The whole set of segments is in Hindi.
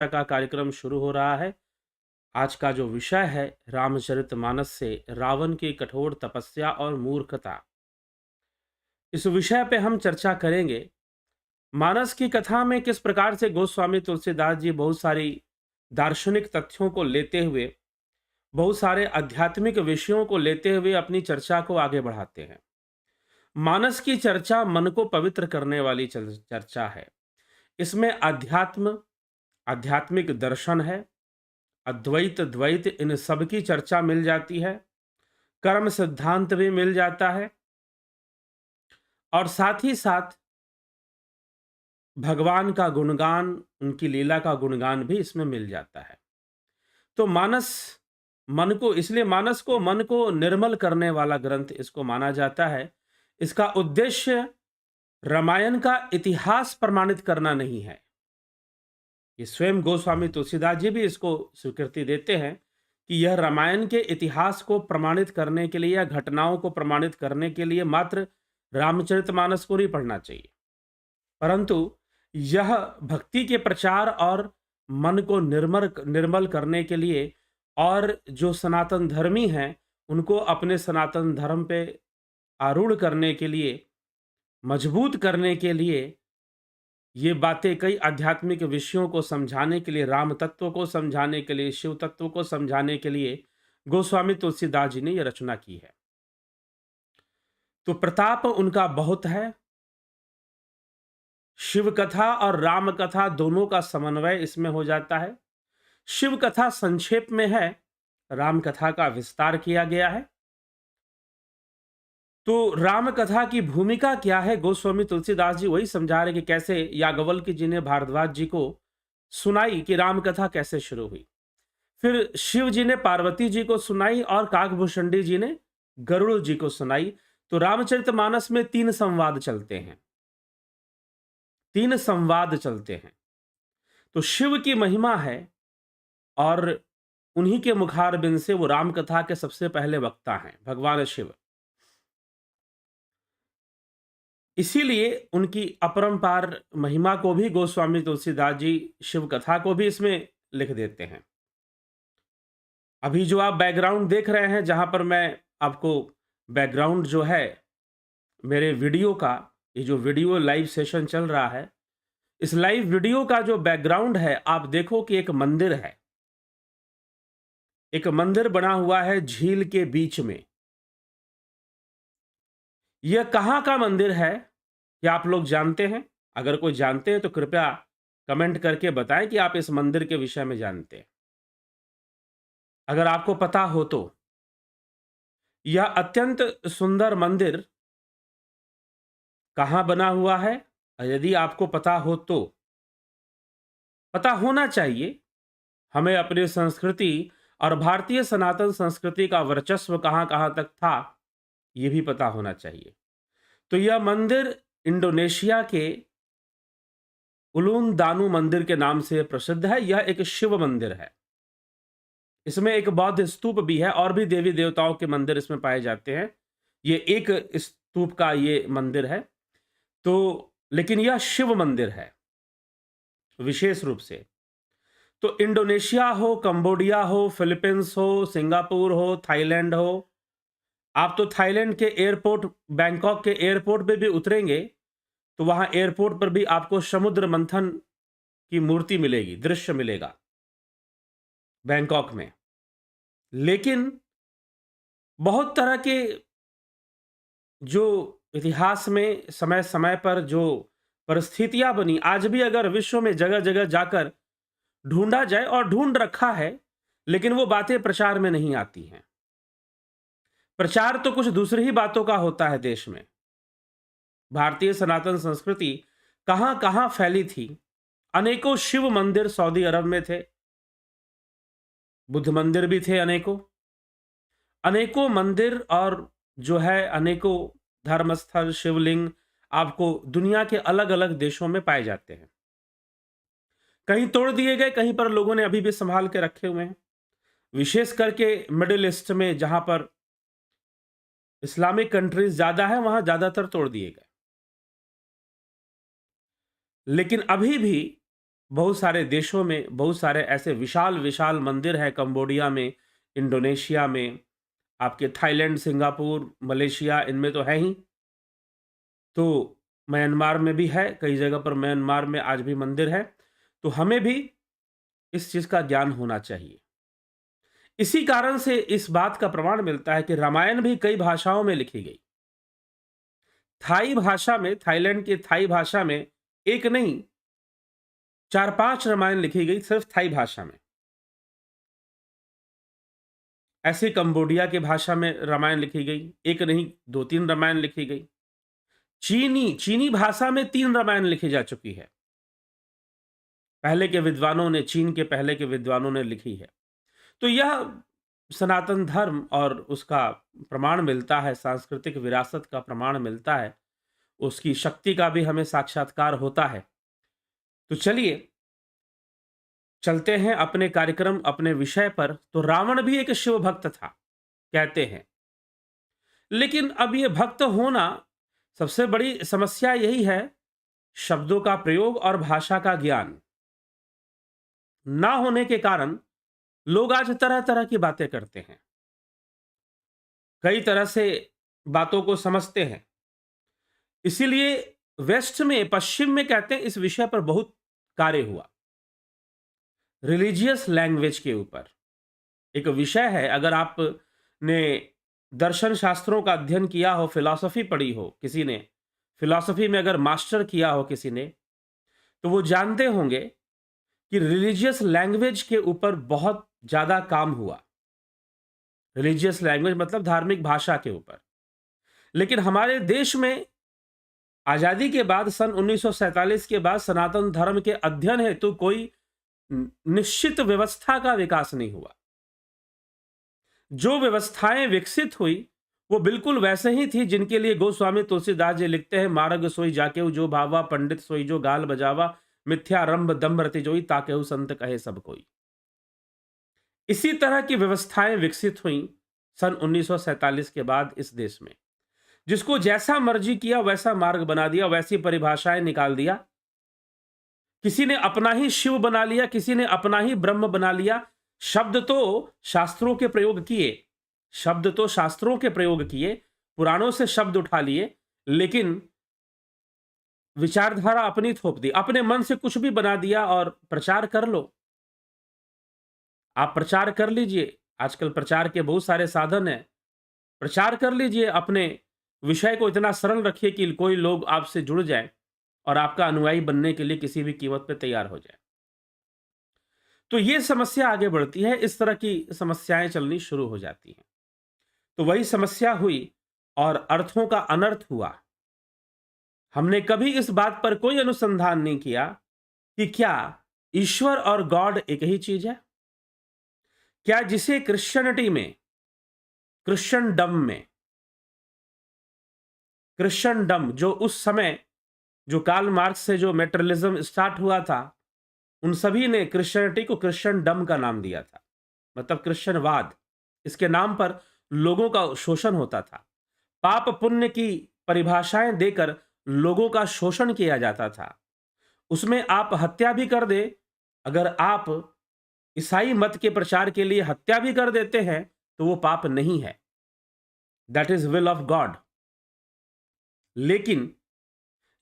का कार्यक्रम शुरू हो रहा है। आज का जो विषय है रामचरितमानस से रावण की कठोर तपस्या और मूर्खता। इस विषय पे हम चर्चा करेंगे। मानस की कथा में किस प्रकार से गोस्वामी तुलसीदास जी बहुत सारी दार्शनिक तथ्यों को लेते हुए, बहुत सारे आध्यात्मिक विषयों को लेते हुए अपनी चर्चा को आगे बढ़ाते हैं। मानस की चर्चा मन को पवित्र करने वाली चर्चा है। इसमें आध्यात्मिक दर्शन है, अद्वैत द्वैत इन सब की चर्चा मिल जाती है, कर्म सिद्धांत भी मिल जाता है और साथ ही साथ भगवान का गुणगान, उनकी लीला का गुणगान भी इसमें मिल जाता है। तो मानस मानस को मन को निर्मल करने वाला ग्रंथ इसको माना जाता है। इसका उद्देश्य रामायण का इतिहास प्रमाणित करना नहीं है। ये स्वयं गोस्वामी तुलसीदास जी भी इसको स्वीकृति देते हैं कि यह रामायण के इतिहास को प्रमाणित करने के लिए या घटनाओं को प्रमाणित करने के लिए मात्र रामचरितमानस को नहीं पढ़ना चाहिए, परंतु यह भक्ति के प्रचार और मन को निर्मल निर्मल करने के लिए और जो सनातन धर्मी हैं उनको अपने सनातन धर्म पे आरूढ़ करने के लिए, मजबूत करने के लिए, ये बातें कई आध्यात्मिक विषयों को समझाने के लिए, राम तत्व को समझाने के लिए, शिव तत्व को समझाने के लिए गोस्वामी तुलसीदास जी ने यह रचना की है। तो प्रताप उनका बहुत है। शिव कथा और राम कथा दोनों का समन्वय इसमें हो जाता है। शिव कथा संक्षेप में है, राम कथा का विस्तार किया गया है। तो राम कथा की भूमिका क्या है, गोस्वामी तुलसीदास जी वही समझा रहे कि कैसे याज्ञवल्क्य जी ने भारद्वाज जी को सुनाई कि राम कथा कैसे शुरू हुई। फिर शिव जी ने पार्वती जी को सुनाई और काकभूषणी जी ने गरुड़ जी को सुनाई। तो रामचरितमानस में तीन संवाद चलते हैं। तो शिव की महिमा है और उन्हीं के मुखारबिंद से वो राम कथा के सबसे पहले वक्ता हैं, भगवान शिव। इसीलिए उनकी अपरंपार महिमा को भी गोस्वामी तुलसीदास जी शिव कथा को भी इसमें लिख देते हैं। अभी जो आप बैकग्राउंड देख रहे हैं, जहां पर मैं आपको बैकग्राउंड जो है मेरे वीडियो का, ये जो वीडियो लाइव सेशन चल रहा है, इस लाइव वीडियो का जो बैकग्राउंड है, आप देखो कि एक मंदिर है। एक मंदिर बना हुआ है झील के बीच में। यह कहां का मंदिर है, क्या आप लोग जानते हैं? अगर कोई जानते हैं तो कृपया कमेंट करके बताएं कि आप इस मंदिर के विषय में जानते हैं। अगर आपको पता हो तो यह अत्यंत सुंदर मंदिर कहां बना हुआ है? यदि आपको पता हो तो पता होना चाहिए। हमें अपनी संस्कृति और भारतीय सनातन संस्कृति का वर्चस्व कहां कहां तक था, यह भी पता होना चाहिए। तो यह मंदिर इंडोनेशिया के उलून दानू मंदिर के नाम से प्रसिद्ध है। यह एक शिव मंदिर है। इसमें एक बौद्ध स्तूप भी है और भी देवी देवताओं के मंदिर इसमें पाए जाते हैं। ये एक स्तूप का ये मंदिर है। तो लेकिन यह शिव मंदिर है विशेष रूप से। तो इंडोनेशिया हो, कंबोडिया हो, फिलीपींस हो, सिंगापुर हो, थाईलैंड हो, आप तो थाईलैंड के एयरपोर्ट, बैंकॉक के एयरपोर्ट पे भी उतरेंगे तो वहां एयरपोर्ट पर भी आपको समुद्र मंथन की मूर्ति मिलेगी, दृश्य मिलेगा बैंकॉक में। लेकिन बहुत तरह के जो इतिहास में समय समय पर जो परिस्थितियां बनी, आज भी अगर विश्व में जगह जगह जाकर ढूंढा जाए, और ढूंढ रखा है, लेकिन वो बातें प्रचार में नहीं आती हैं। प्रचार तो कुछ दूसरी ही बातों का होता है देश में। भारतीय सनातन संस्कृति कहां कहां फैली थी। अनेकों शिव मंदिर सऊदी अरब में थे, बुद्ध मंदिर भी थे, अनेकों अनेकों मंदिर, और जो है अनेकों धर्मस्थल, शिवलिंग आपको दुनिया के अलग अलग देशों में पाए जाते हैं। कहीं तोड़ दिए गए, कहीं पर लोगों ने अभी भी संभाल के रखे हुए हैं। विशेष करके मिडिल ईस्ट में, जहां पर इस्लामिक कंट्रीज ज्यादा है, वहां ज्यादातर तोड़ दिए गए। लेकिन अभी भी बहुत सारे देशों में बहुत सारे ऐसे विशाल-विशाल मंदिर हैं, कंबोडिया में, इंडोनेशिया में, आपके थाईलैंड, सिंगापुर, मलेशिया इनमें तो है ही। तो म्यांमार में भी है, कई जगह पर म्यांमार में आज भी मंदिर है। तो हमें भी इस चीज़ का ज्ञान होना चाहिए। इसी कारण से इस बात का प्रमाण मिलता है कि रामायण भी कई भाषाओं में लिखी गई। थाई भाषा में, थाईलैंड की थाई भाषा में 1 नहीं 4-5 रामायण लिखी गई सिर्फ थाई भाषा में। ऐसे ही कंबोडिया की भाषा में रामायण लिखी गई, 1 नहीं 2-3 रामायण लिखी गई। चीनी भाषा में 3 रामायण लिखी जा चुकी है। पहले के विद्वानों ने, चीन के पहले के विद्वानों ने लिखी है। तो यह सनातन धर्म और उसका प्रमाण मिलता है, सांस्कृतिक विरासत का प्रमाण मिलता है, उसकी शक्ति का भी हमें साक्षात्कार होता है। तो चलिए, चलते हैं अपने कार्यक्रम, अपने विषय पर। तो रावण भी एक शिव भक्त था, कहते हैं। लेकिन अब ये भक्त होना, सबसे बड़ी समस्या यही है, शब्दों का प्रयोग और भाषा का ज्ञान ना होने के कारण लोग आज तरह-तरह की बातें करते हैं। कई तरह से बातों को समझते हैं। इसीलिए वेस्ट में, पश्चिम में कहते हैं इस विषय पर बहुत कार्य हुआ। रिलीजियस लैंग्वेज के ऊपर एक विषय है। अगर आपने दर्शन शास्त्रों का अध्ययन किया हो, फिलॉसफी पढ़ी हो किसी ने, फिलॉसफी में अगर मास्टर किया हो किसी ने, तो वो जानते होंगे कि रिलीजियस लैंग्वेज के ऊपर बहुत ज़्यादा काम हुआ। रिलीजियस लैंग्वेज मतलब धार्मिक भाषा के ऊपर। लेकिन हमारे देश में आज़ादी के बाद, सन 1947 के बाद सनातन धर्म के अध्ययन हेतु कोई निश्चित व्यवस्था का विकास नहीं हुआ। जो व्यवस्थाएं विकसित हुई वो बिल्कुल वैसे ही थी जिनके लिए गोस्वामी तुलसीदास जी लिखते हैं, मार्ग सोई जाकेऊ जो भावा, पंडित सोई जो गाल बजावा, मिथ्यारंभ दम्भ रति जोई, ताकेऊ संत कहे सब कोई। इसी तरह की व्यवस्थाएं विकसित हुई सन 1947 के बाद इस देश में। जिसको जैसा मर्जी किया वैसा मार्ग बना दिया, वैसी परिभाषाएं निकाल दिया। किसी ने अपना ही शिव बना लिया, किसी ने अपना ही ब्रह्म बना लिया। शब्द तो शास्त्रों के प्रयोग किए, शब्द तो शास्त्रों के प्रयोग किए, पुराणों से शब्द उठा लिए, लेकिन विचारधारा अपनी थोप दी, अपने मन से कुछ भी बना दिया और प्रचार कर लो। आप प्रचार कर लीजिए, आजकल प्रचार के बहुत सारे साधन हैं। प्रचार कर लीजिए, अपने विषय को इतना सरल रखिए कि कोई लोग आपसे जुड़ जाए और आपका अनुयायी बनने के लिए किसी भी कीमत पे तैयार हो जाए। तो ये समस्या आगे बढ़ती है, इस तरह की समस्याएं चलनी शुरू हो जाती हैं। तो वही समस्या हुई और अर्थों का अनर्थ हुआ। हमने कभी इस बात पर कोई अनुसंधान नहीं किया कि क्या ईश्वर और गॉड एक ही चीज है? क्या जिसे क्रिश्चियनिटी में, क्रिश्चियनडम में, क्रिश्चियनडम जो उस समय, जो कार्ल मार्क्स से जो मेटेरियलिज्म स्टार्ट हुआ था, उन सभी ने क्रिश्चियनिटी को क्रिश्चियनडम का नाम दिया था, मतलब क्रिश्चियनवाद। इसके नाम पर लोगों का शोषण होता था। पाप पुण्य की परिभाषाएं देकर लोगों का शोषण किया जाता था। उसमें आप हत्या भी कर दे, अगर आप ईसाई मत के प्रचार के लिए हत्या भी कर देते हैं तो वो पाप नहीं है, that is will of God. लेकिन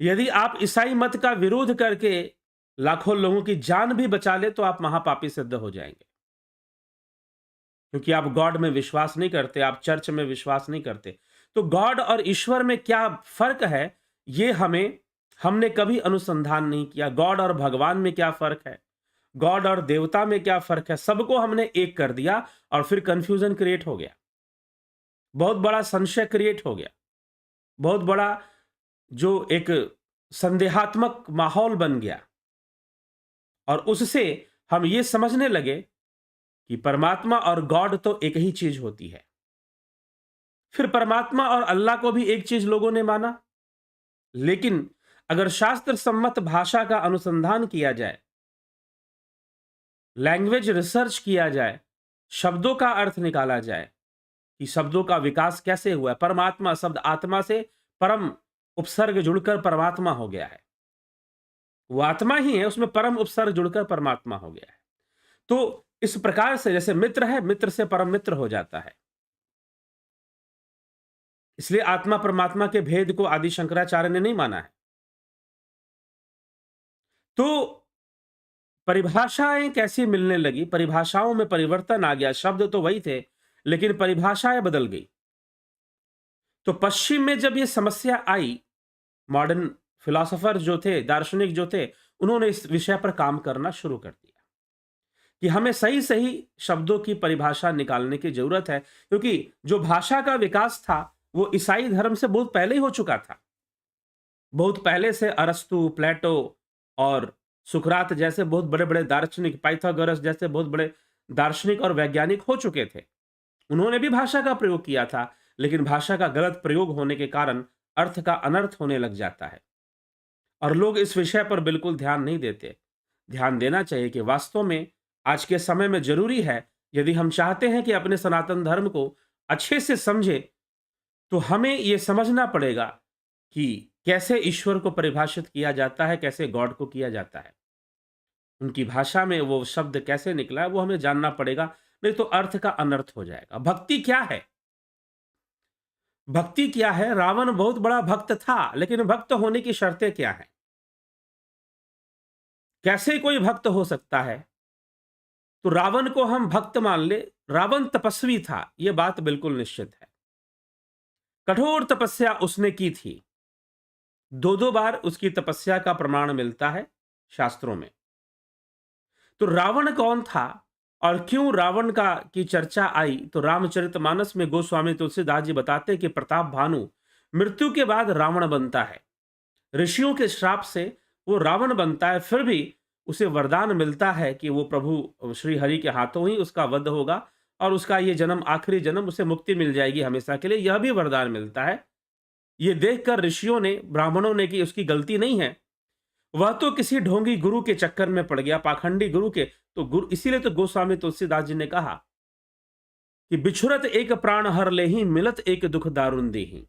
यदि आप ईसाई मत का विरोध करके लाखों लोगों की जान भी बचा ले तो आप महापापी सिद्ध हो जाएंगे, क्योंकि आप गॉड में विश्वास नहीं करते, आप चर्च में विश्वास नहीं करते। तो गॉड और ईश्वर में क्या फर्क है, ये हमने कभी अनुसंधान नहीं किया। गॉड और भगवान में क्या फर्क है, गॉड और देवता में क्या फर्क है, सबको हमने एक कर दिया और फिर कंफ्यूजन क्रिएट हो गया, बहुत बड़ा संशय क्रिएट हो गया, बहुत बड़ा जो एक संदेहात्मक माहौल बन गया। और उससे हम ये समझने लगे कि परमात्मा और गॉड तो एक ही चीज होती है। फिर परमात्मा और अल्लाह को भी एक चीज लोगों ने माना। लेकिन अगर शास्त्र सम्मत भाषा का अनुसंधान किया जाए, लैंग्वेज रिसर्च किया जाए, शब्दों का अर्थ निकाला जाए कि शब्दों का विकास कैसे हुआ है। परमात्मा शब्द आत्मा से परम उपसर्ग जुड़कर परमात्मा हो गया है। वो आत्मा ही है, उसमें परम उपसर्ग जुड़कर परमात्मा हो गया है। तो इस प्रकार से जैसे मित्र है, मित्र से परम मित्र हो जाता है। इसलिए आत्मा परमात्मा के भेद को आदि शंकराचार्य ने नहीं माना है। तो परिभाषाएं कैसी मिलने लगी, परिभाषाओं में परिवर्तन आ गया, शब्द तो वही थे लेकिन परिभाषाएं बदल गई। तो पश्चिम में जब ये समस्या आई, मॉडर्न फिलोसोफर जो थे, दार्शनिक जो थे, उन्होंने इस विषय पर काम करना शुरू कर दिया कि हमें सही सही शब्दों की परिभाषा निकालने की जरूरत है, क्योंकि जो भाषा का विकास था वो ईसाई धर्म से बहुत पहले ही हो चुका था। बहुत पहले से अरस्तु, प्लेटो और सुकरात जैसे बहुत बड़े बड़े दार्शनिक, पाइथागोरस जैसे बहुत बड़े दार्शनिक और वैज्ञानिक हो चुके थे। उन्होंने भी भाषा का प्रयोग किया था, लेकिन भाषा का गलत प्रयोग होने के कारण अर्थ का अनर्थ होने लग जाता है और लोग इस विषय पर बिल्कुल ध्यान नहीं देते। ध्यान देना चाहिए कि वास्तव में आज के समय में जरूरी है, यदि हम चाहते हैं कि अपने सनातन धर्म को अच्छे से समझे, तो हमें यह समझना पड़ेगा कि कैसे ईश्वर को परिभाषित किया जाता है, कैसे गॉड को किया जाता है। उनकी भाषा में वो शब्द कैसे निकला है वो हमें जानना पड़ेगा, नहीं तो अर्थ का अनर्थ हो जाएगा। भक्ति क्या है? भक्ति क्या है? रावण बहुत बड़ा भक्त था, लेकिन भक्त होने की शर्तें क्या है? कैसे कोई भक्त हो सकता है? तो रावण को हम भक्त मान ले, रावण तपस्वी था, यह बात बिल्कुल निश्चित है। कठोर तपस्या उसने की थी। दो दो बार उसकी तपस्या का प्रमाण मिलता है शास्त्रों में। तो रावण कौन था और क्यों रावण का की चर्चा आई? तो रामचरितमानस में गोस्वामी तुलसीदास जी बताते हैं कि प्रताप भानु मृत्यु के बाद रावण बनता है। ऋषियों के श्राप से वो रावण बनता है, फिर भी उसे वरदान मिलता है कि वो प्रभु श्री हरि के हाथों ही उसका वध होगा और उसका ये जन्म आखिरी जन्म, उसे मुक्ति मिल जाएगी हमेशा के लिए, यह भी वरदान मिलता है। ये देखकर ऋषियों ने, ब्राह्मणों ने, कि उसकी गलती नहीं है, वह तो किसी ढोंगी गुरु के चक्कर में पड़ गया, पाखंडी गुरु के। तो गुरु, इसीलिए तो गोस्वामी तुलसीदास जी ने कहा कि बिछुरत एक प्राण हर लेहि, मिलत एक दुख दारुण देहि,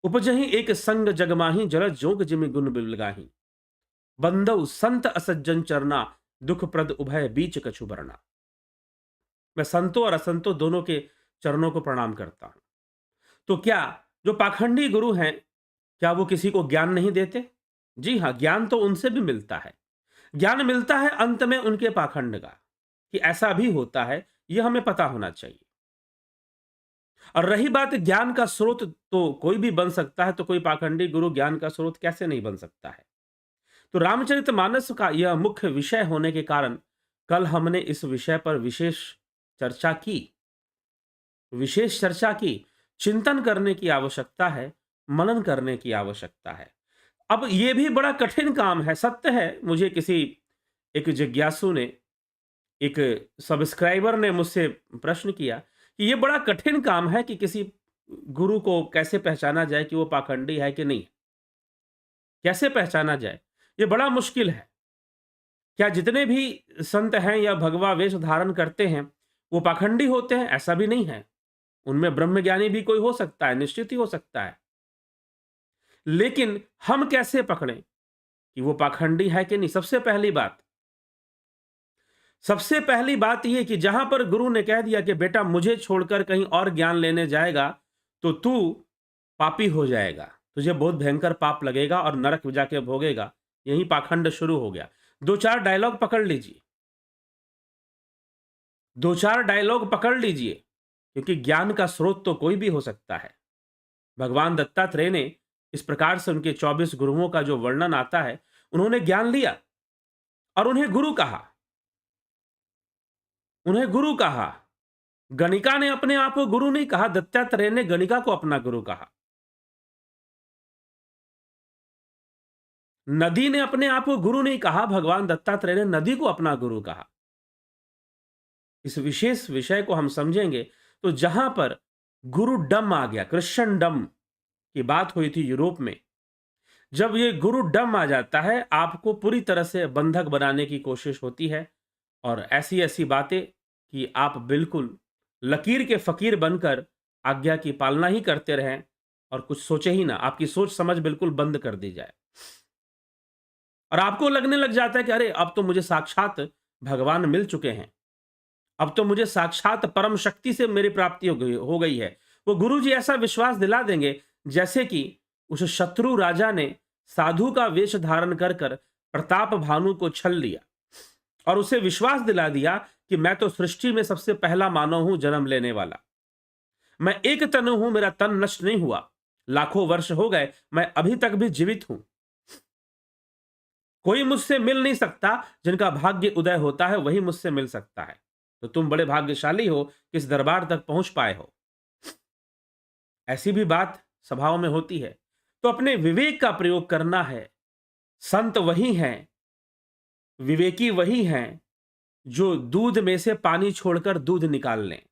उपजहि एक संग जगमाही, जरत जोग जिमि गुण बिलगाही, बंदव संत असज्जन चरना, दुख प्रद उभय बीच कछु बरना। मैं संतों और असंतों दोनों के चरणों को प्रणाम करता हूं। तो क्या जो पाखंडी गुरु हैं, क्या वो किसी को ज्ञान नहीं देते? जी हां, ज्ञान तो उनसे भी मिलता है। ज्ञान मिलता है अंत में उनके पाखंड का, कि ऐसा भी होता है, यह हमें पता होना चाहिए। और रही बात ज्ञान का स्रोत, तो कोई भी बन सकता है, तो कोई पाखंडी गुरु ज्ञान का स्रोत कैसे नहीं बन सकता है? तो रामचरितमानस का यह मुख्य विषय होने के कारण कल हमने इस विषय पर चर्चा की विशेष चर्चा की। चिंतन करने की आवश्यकता है, मनन करने की आवश्यकता है। अब यह भी बड़ा कठिन काम है, सत्य है। मुझे किसी एक जिज्ञासु ने, एक सब्सक्राइबर ने मुझसे प्रश्न किया कि यह बड़ा कठिन काम है कि किसी गुरु को कैसे पहचाना जाए कि वो पाखंडी है कि नहीं, कैसे पहचाना जाए? यह बड़ा मुश्किल है। क्या जितने भी संत हैं या भगवा वेश धारण करते हैं वो पाखंडी होते हैं? ऐसा भी नहीं है। उनमें ब्रह्मज्ञानी भी कोई हो सकता है, निश्चित ही हो सकता है। लेकिन हम कैसे पकड़ें कि वो पाखंडी है कि नहीं? सबसे पहली बात यह कि जहां पर गुरु ने कह दिया कि बेटा मुझे छोड़कर कहीं और ज्ञान लेने जाएगा तो तू पापी हो जाएगा, तुझे बहुत भयंकर पाप लगेगा और नरक जाके भोगेगा, यही पाखंड शुरू हो गया। दो चार डायलॉग पकड़ लीजिए, दो चार डायलॉग पकड़ लीजिए, क्योंकि ज्ञान का स्रोत तो कोई भी हो सकता है। भगवान दत्तात्रेय ने इस प्रकार से उनके 24 गुरुओं का जो वर्णन आता है, उन्होंने ज्ञान लिया और उन्हें गुरु कहा। गणिका ने अपने आप को गुरु नहीं कहा, दत्तात्रेय ने गणिका को अपना गुरु कहा। नदी ने अपने आप को गुरु नहीं कहा, भगवान दत्तात्रेय ने नदी को अपना गुरु कहा। इस विशेष विषय को हम समझेंगे तो जहां पर गुरु डम आ गया, क्रिश्चियन डम की बात हुई थी यूरोप में, जब ये गुरु डम आ जाता है, आपको पूरी तरह से बंधक बनाने की कोशिश होती है और ऐसी ऐसी बातें कि आप बिल्कुल लकीर के फकीर बनकर आज्ञा की पालना ही करते रहें और कुछ सोचे ही ना, आपकी सोच समझ बिल्कुल बंद कर दी जाए। और आपको लगने लग जाता है कि अरे अब तो मुझे साक्षात भगवान मिल चुके हैं, अब तो मुझे साक्षात परम शक्ति से मेरी प्राप्ति हो गई है। वो गुरु जी ऐसा विश्वास दिला देंगे जैसे कि उस शत्रु राजा ने साधु का वेश धारण कर कर प्रताप भानु को छल लिया और उसे विश्वास दिला दिया कि मैं तो सृष्टि में सबसे पहला मानव हूं जन्म लेने वाला, मैं एक तनु हूं, मेरा तन नष्ट नहीं हुआ, लाखों वर्ष हो गए, मैं अभी तक भी जीवित हूं, कोई मुझसे मिल नहीं सकता, जिनका भाग्य उदय होता है वही मुझसे मिल सकता है। तो तुम बड़े भाग्यशाली हो कि इस दरबार तक पहुंच पाए हो। ऐसी भी बात सभाओं में होती है। तो अपने विवेक का प्रयोग करना है। संत वही हैं, विवेकी वही हैं जो दूध में से पानी छोड़कर दूध निकाल लें।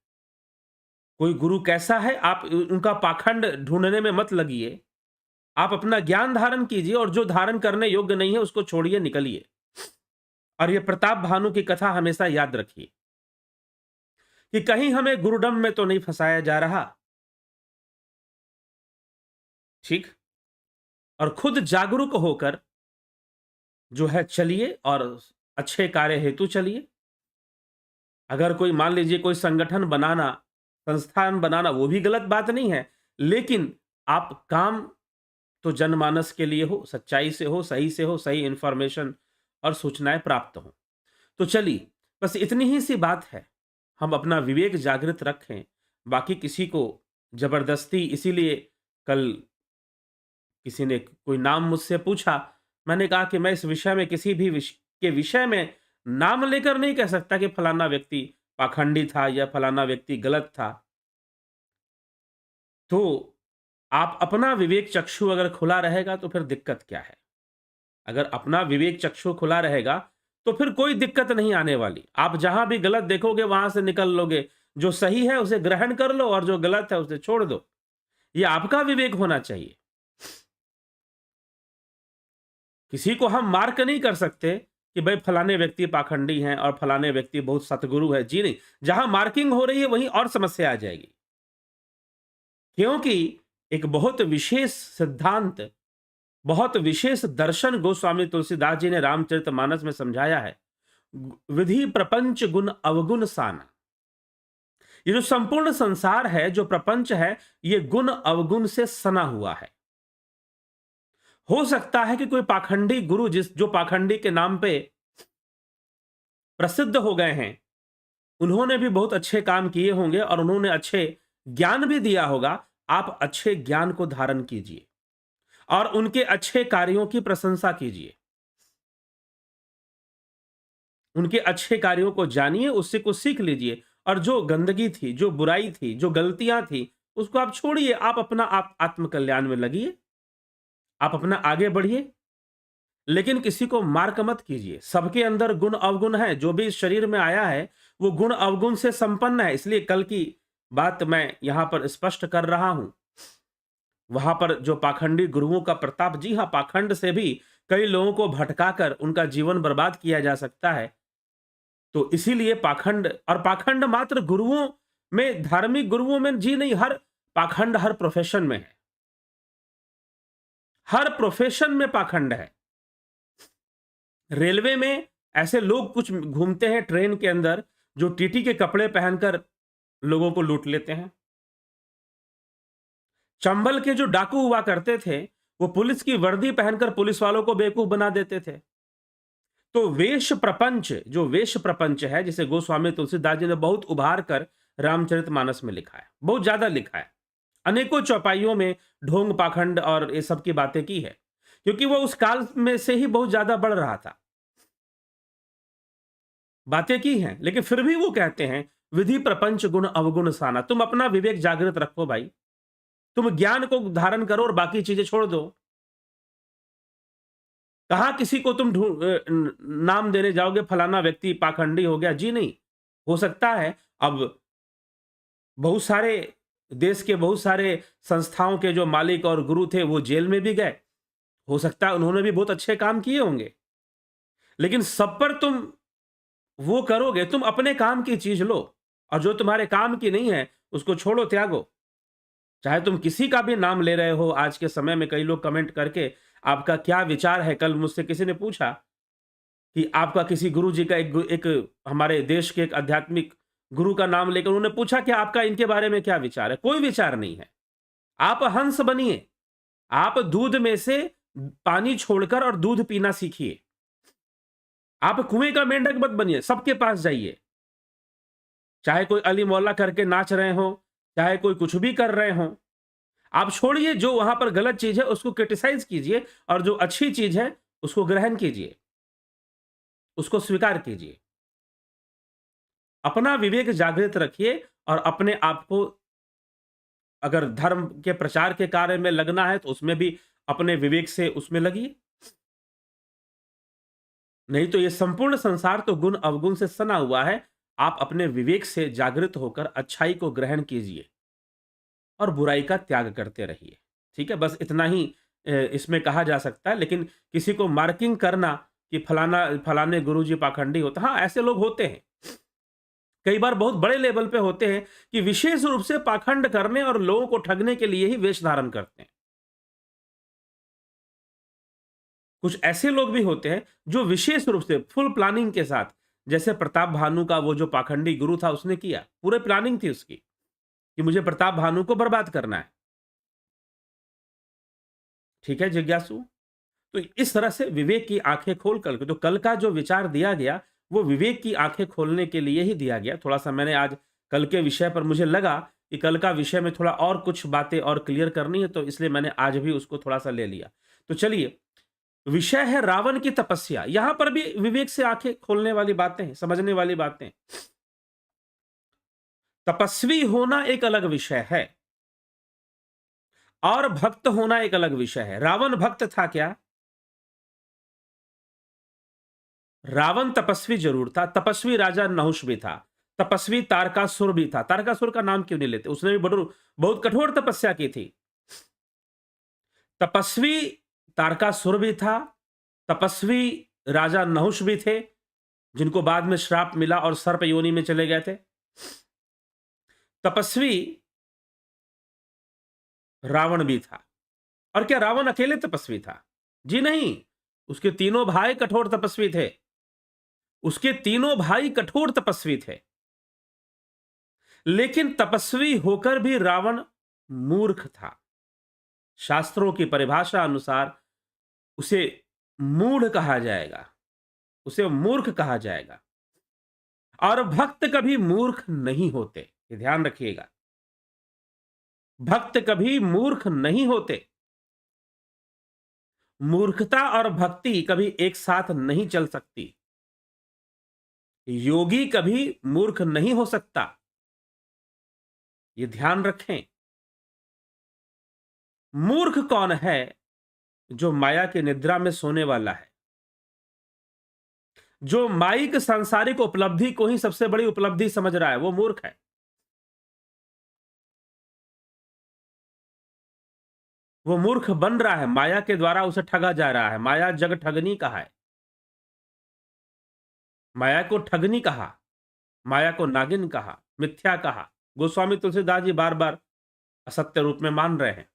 कोई गुरु कैसा है, आप उनका पाखंड ढूंढने में मत लगिए। आप अपना ज्ञान धारण कीजिए और जो धारण करने योग्य नहीं है उसको छोड़िए, निकलिए। और ये प्रताप भानु की कथा हमेशा याद रखिए कि कहीं हमें गुरुडम में तो नहीं फंसाया जा रहा। ठीक। और खुद जागरूक होकर जो है चलिए और अच्छे कार्य हेतु चलिए। अगर कोई मान लीजिए कोई संगठन बनाना, संस्थान बनाना, वो भी गलत बात नहीं है, लेकिन आप काम तो जनमानस के लिए हो, सच्चाई से हो, सही इंफॉर्मेशन और सूचनाएं प्राप्त हो। तो चलिए, बस इतनी ही सी बात है। हम अपना विवेक जागृत रखें, बाकी किसी को जबरदस्ती, इसीलिए कल किसी ने कोई नाम मुझसे पूछा, मैंने कहा कि मैं इस विषय में किसी भी के विषय में नाम लेकर नहीं कह सकता कि फलाना व्यक्ति पाखंडी था या फलाना व्यक्ति गलत था। तो आप अपना विवेक चक्षु अगर खुला रहेगा तो फिर दिक्कत क्या है? अगर अपना विवेक चक्षु खुला रहेगा तो फिर कोई दिक्कत नहीं आने वाली। आप जहां भी गलत देखोगे वहां से निकल लोगे। जो सही है उसे ग्रहण कर लो और जो गलत है उसे छोड़ दो। ये आपका विवेक होना चाहिए। किसी को हम मार्क नहीं कर सकते कि भाई फलाने व्यक्ति पाखंडी हैं और फलाने व्यक्ति बहुत सतगुरु है। जी नहीं, जहां मार्किंग हो रही है वहीं और समस्या आ जाएगी। क्योंकि एक बहुत विशेष सिद्धांत, बहुत विशेष दर्शन गोस्वामी तुलसीदास जी ने रामचरितमानस में समझाया है। विधि प्रपंच गुण अवगुण साना। ये जो संपूर्ण संसार है, जो प्रपंच है, ये गुण अवगुण से सना हुआ है। हो सकता है कि कोई पाखंडी गुरु जो पाखंडी के नाम पे प्रसिद्ध हो गए हैं, उन्होंने भी बहुत अच्छे काम किए होंगे और उन्होंने अच्छे ज्ञान भी दिया होगा। आप अच्छे ज्ञान को धारण कीजिए और उनके अच्छे कार्यों की प्रशंसा कीजिए। उनके अच्छे कार्यों को जानिए, उससे कुछ सीख लीजिए और जो गंदगी थी, जो बुराई थी, जो गलतियां थी, उसको आप छोड़िए। आप अपना आत्म कल्याण में लगिए, आप अपना आगे बढ़िए, लेकिन किसी को मार्क मत कीजिए। सबके अंदर गुण अवगुण है। जो भी इस शरीर में आया है वो गुण अवगुण से संपन्न है। इसलिए कल की बात मैं यहां पर स्पष्ट कर रहा हूं। वहां पर जो पाखंडी गुरुओं का प्रताप, जी हां, पाखंड से भी कई लोगों को भटकाकर उनका जीवन बर्बाद किया जा सकता है। तो इसीलिए पाखंड, और पाखंड मात्र गुरुओं में, धार्मिक गुरुओं में जी नहीं, हर पाखंड हर प्रोफेशन में है। हर प्रोफेशन में पाखंड है। रेलवे में ऐसे लोग कुछ घूमते हैं ट्रेन के अंदर जो टीटी के कपड़े पहनकर लोगों को लूट लेते हैं। चंबल के जो डाकू हुआ करते थे वो पुलिस की वर्दी पहनकर पुलिस वालों को बेवकूफ बना देते थे। तो वेश प्रपंच, जो वेश प्रपंच है, जिसे गोस्वामी तुलसीदास जी ने बहुत उभार कर रामचरितमानस में लिखा है, बहुत ज्यादा लिखा है। अनेकों चौपाइयों में ढोंग पाखंड और ये सब की बातें की है, क्योंकि वो उस काल में से ही बहुत ज्यादा बढ़ रहा था। बातें की हैं, लेकिन फिर भी वो कहते हैं विधि प्रपंच गुण अवगुण साना। तुम अपना विवेक जागृत रखो भाई, तुम ज्ञान को धारण करो और बाकी चीजें छोड़ दो। कहा किसी को तुम नाम देने जाओगे फलाना व्यक्ति पाखंडी हो गया, जी नहीं। हो सकता है अब बहुत सारे देश के बहुत सारे संस्थाओं के जो मालिक और गुरु थे वो जेल में भी गए। हो सकता है उन्होंने भी बहुत अच्छे काम किए होंगे, लेकिन सब पर तुम वो करोगे। तुम अपने काम की चीज लो और जो तुम्हारे काम की नहीं है उसको छोड़ो, त्यागो। चाहे तुम किसी का भी नाम ले रहे हो, आज के समय में कई लोग कमेंट करके आपका क्या विचार है, कल मुझसे किसी ने पूछा कि आपका किसी गुरु जी का एक हमारे देश के एक आध्यात्मिक गुरु का नाम लेकर उन्होंने पूछा कि आपका इनके बारे में क्या विचार है? कोई विचार नहीं है। आप हंस बनिए, आप दूध में से पानी छोड़कर और दूध पीना सीखिए। आप कुएं का मेंढक मत बनिए, सबके पास जाइए। चाहे कोई अली मौला करके नाच रहे हो, चाहे कोई कुछ भी कर रहे हो, आप छोड़िए। जो वहां पर गलत चीज है उसको क्रिटिसाइज कीजिए, और जो अच्छी चीज है उसको ग्रहण कीजिए, उसको स्वीकार कीजिए। अपना विवेक जागृत रखिए, और अपने आप को, अगर धर्म के प्रचार के कार्य में लगना है तो उसमें भी अपने विवेक से उसमें लगिए। नहीं तो ये संपूर्ण संसार तो गुण अवगुण से सना हुआ है। आप अपने विवेक से जागृत होकर अच्छाई को ग्रहण कीजिए और बुराई का त्याग करते रहिए। ठीक है, बस इतना ही इसमें कहा जा सकता है। लेकिन किसी को मार्किंग करना कि फलाना फलाने गुरुजी पाखंडी होता, हाँ ऐसे लोग होते हैं, कई बार बहुत बड़े लेवल पे होते हैं कि विशेष रूप से पाखंड करने और लोगों को ठगने के लिए ही वेश धारण करते हैं। कुछ ऐसे लोग भी होते हैं जो विशेष रूप से फुल प्लानिंग के साथ, जैसे प्रताप भानु का वो जो पाखंडी गुरु था उसने किया, पूरे प्लानिंग थी उसकी कि मुझे प्रताप भानु को बर्बाद करना है। ठीक है जिज्ञासु, तो इस तरह से विवेक की आंखें खोल कर, तो कल का जो विचार दिया गया वो विवेक की आंखें खोलने के लिए ही दिया गया। थोड़ा सा मैंने आज कल के विषय पर मुझे लगा कि कल का विषय में थोड़ा और कुछ बातें और क्लियर करनी है, तो इसलिए मैंने आज भी उसको थोड़ा सा ले लिया। तो चलिए, विषय है रावण की तपस्या। यहां पर भी विवेक से आंखें खोलने वाली बातें हैं, समझने वाली बातें हैं। तपस्वी होना एक अलग विषय है और भक्त होना एक अलग विषय है। रावण भक्त था क्या? रावण तपस्वी जरूर था। तपस्वी राजा नहुष भी था, तपस्वी तारकासुर भी था। तारकासुर का नाम क्यों नहीं लेते, उसने भी बहुत कठोर तपस्या की थी। तपस्वी तारकासुर भी था, तपस्वी राजा नहुष भी थे, जिनको बाद में श्राप मिला और सर्प योनि में चले गए थे। तपस्वी रावण भी था। और क्या रावण अकेले तपस्वी था? जी नहीं, उसके तीनों भाई कठोर तपस्वी थे। उसके तीनों भाई कठोर तपस्वी थे, लेकिन तपस्वी होकर भी रावण मूर्ख था। शास्त्रों की परिभाषा अनुसार उसे मूढ़ कहा जाएगा, उसे मूर्ख कहा जाएगा। और भक्त कभी मूर्ख नहीं होते, ये ध्यान रखिएगा। भक्त कभी मूर्ख नहीं होते। मूर्खता और भक्ति कभी एक साथ नहीं चल सकती। योगी कभी मूर्ख नहीं हो सकता, ये ध्यान रखें। मूर्ख कौन है? जो माया की निद्रा में सोने वाला है, जो माइक सांसारिक उपलब्धि को ही सबसे बड़ी उपलब्धि समझ रहा है, वो मूर्ख है। वो मूर्ख बन रहा है, माया के द्वारा उसे ठगा जा रहा है। माया जग ठगनी कहा है, माया को ठगनी कहा, माया को नागिन कहा, मिथ्या कहा। गोस्वामी तुलसीदास जी बार बार असत्य रूप में मान रहे हैं।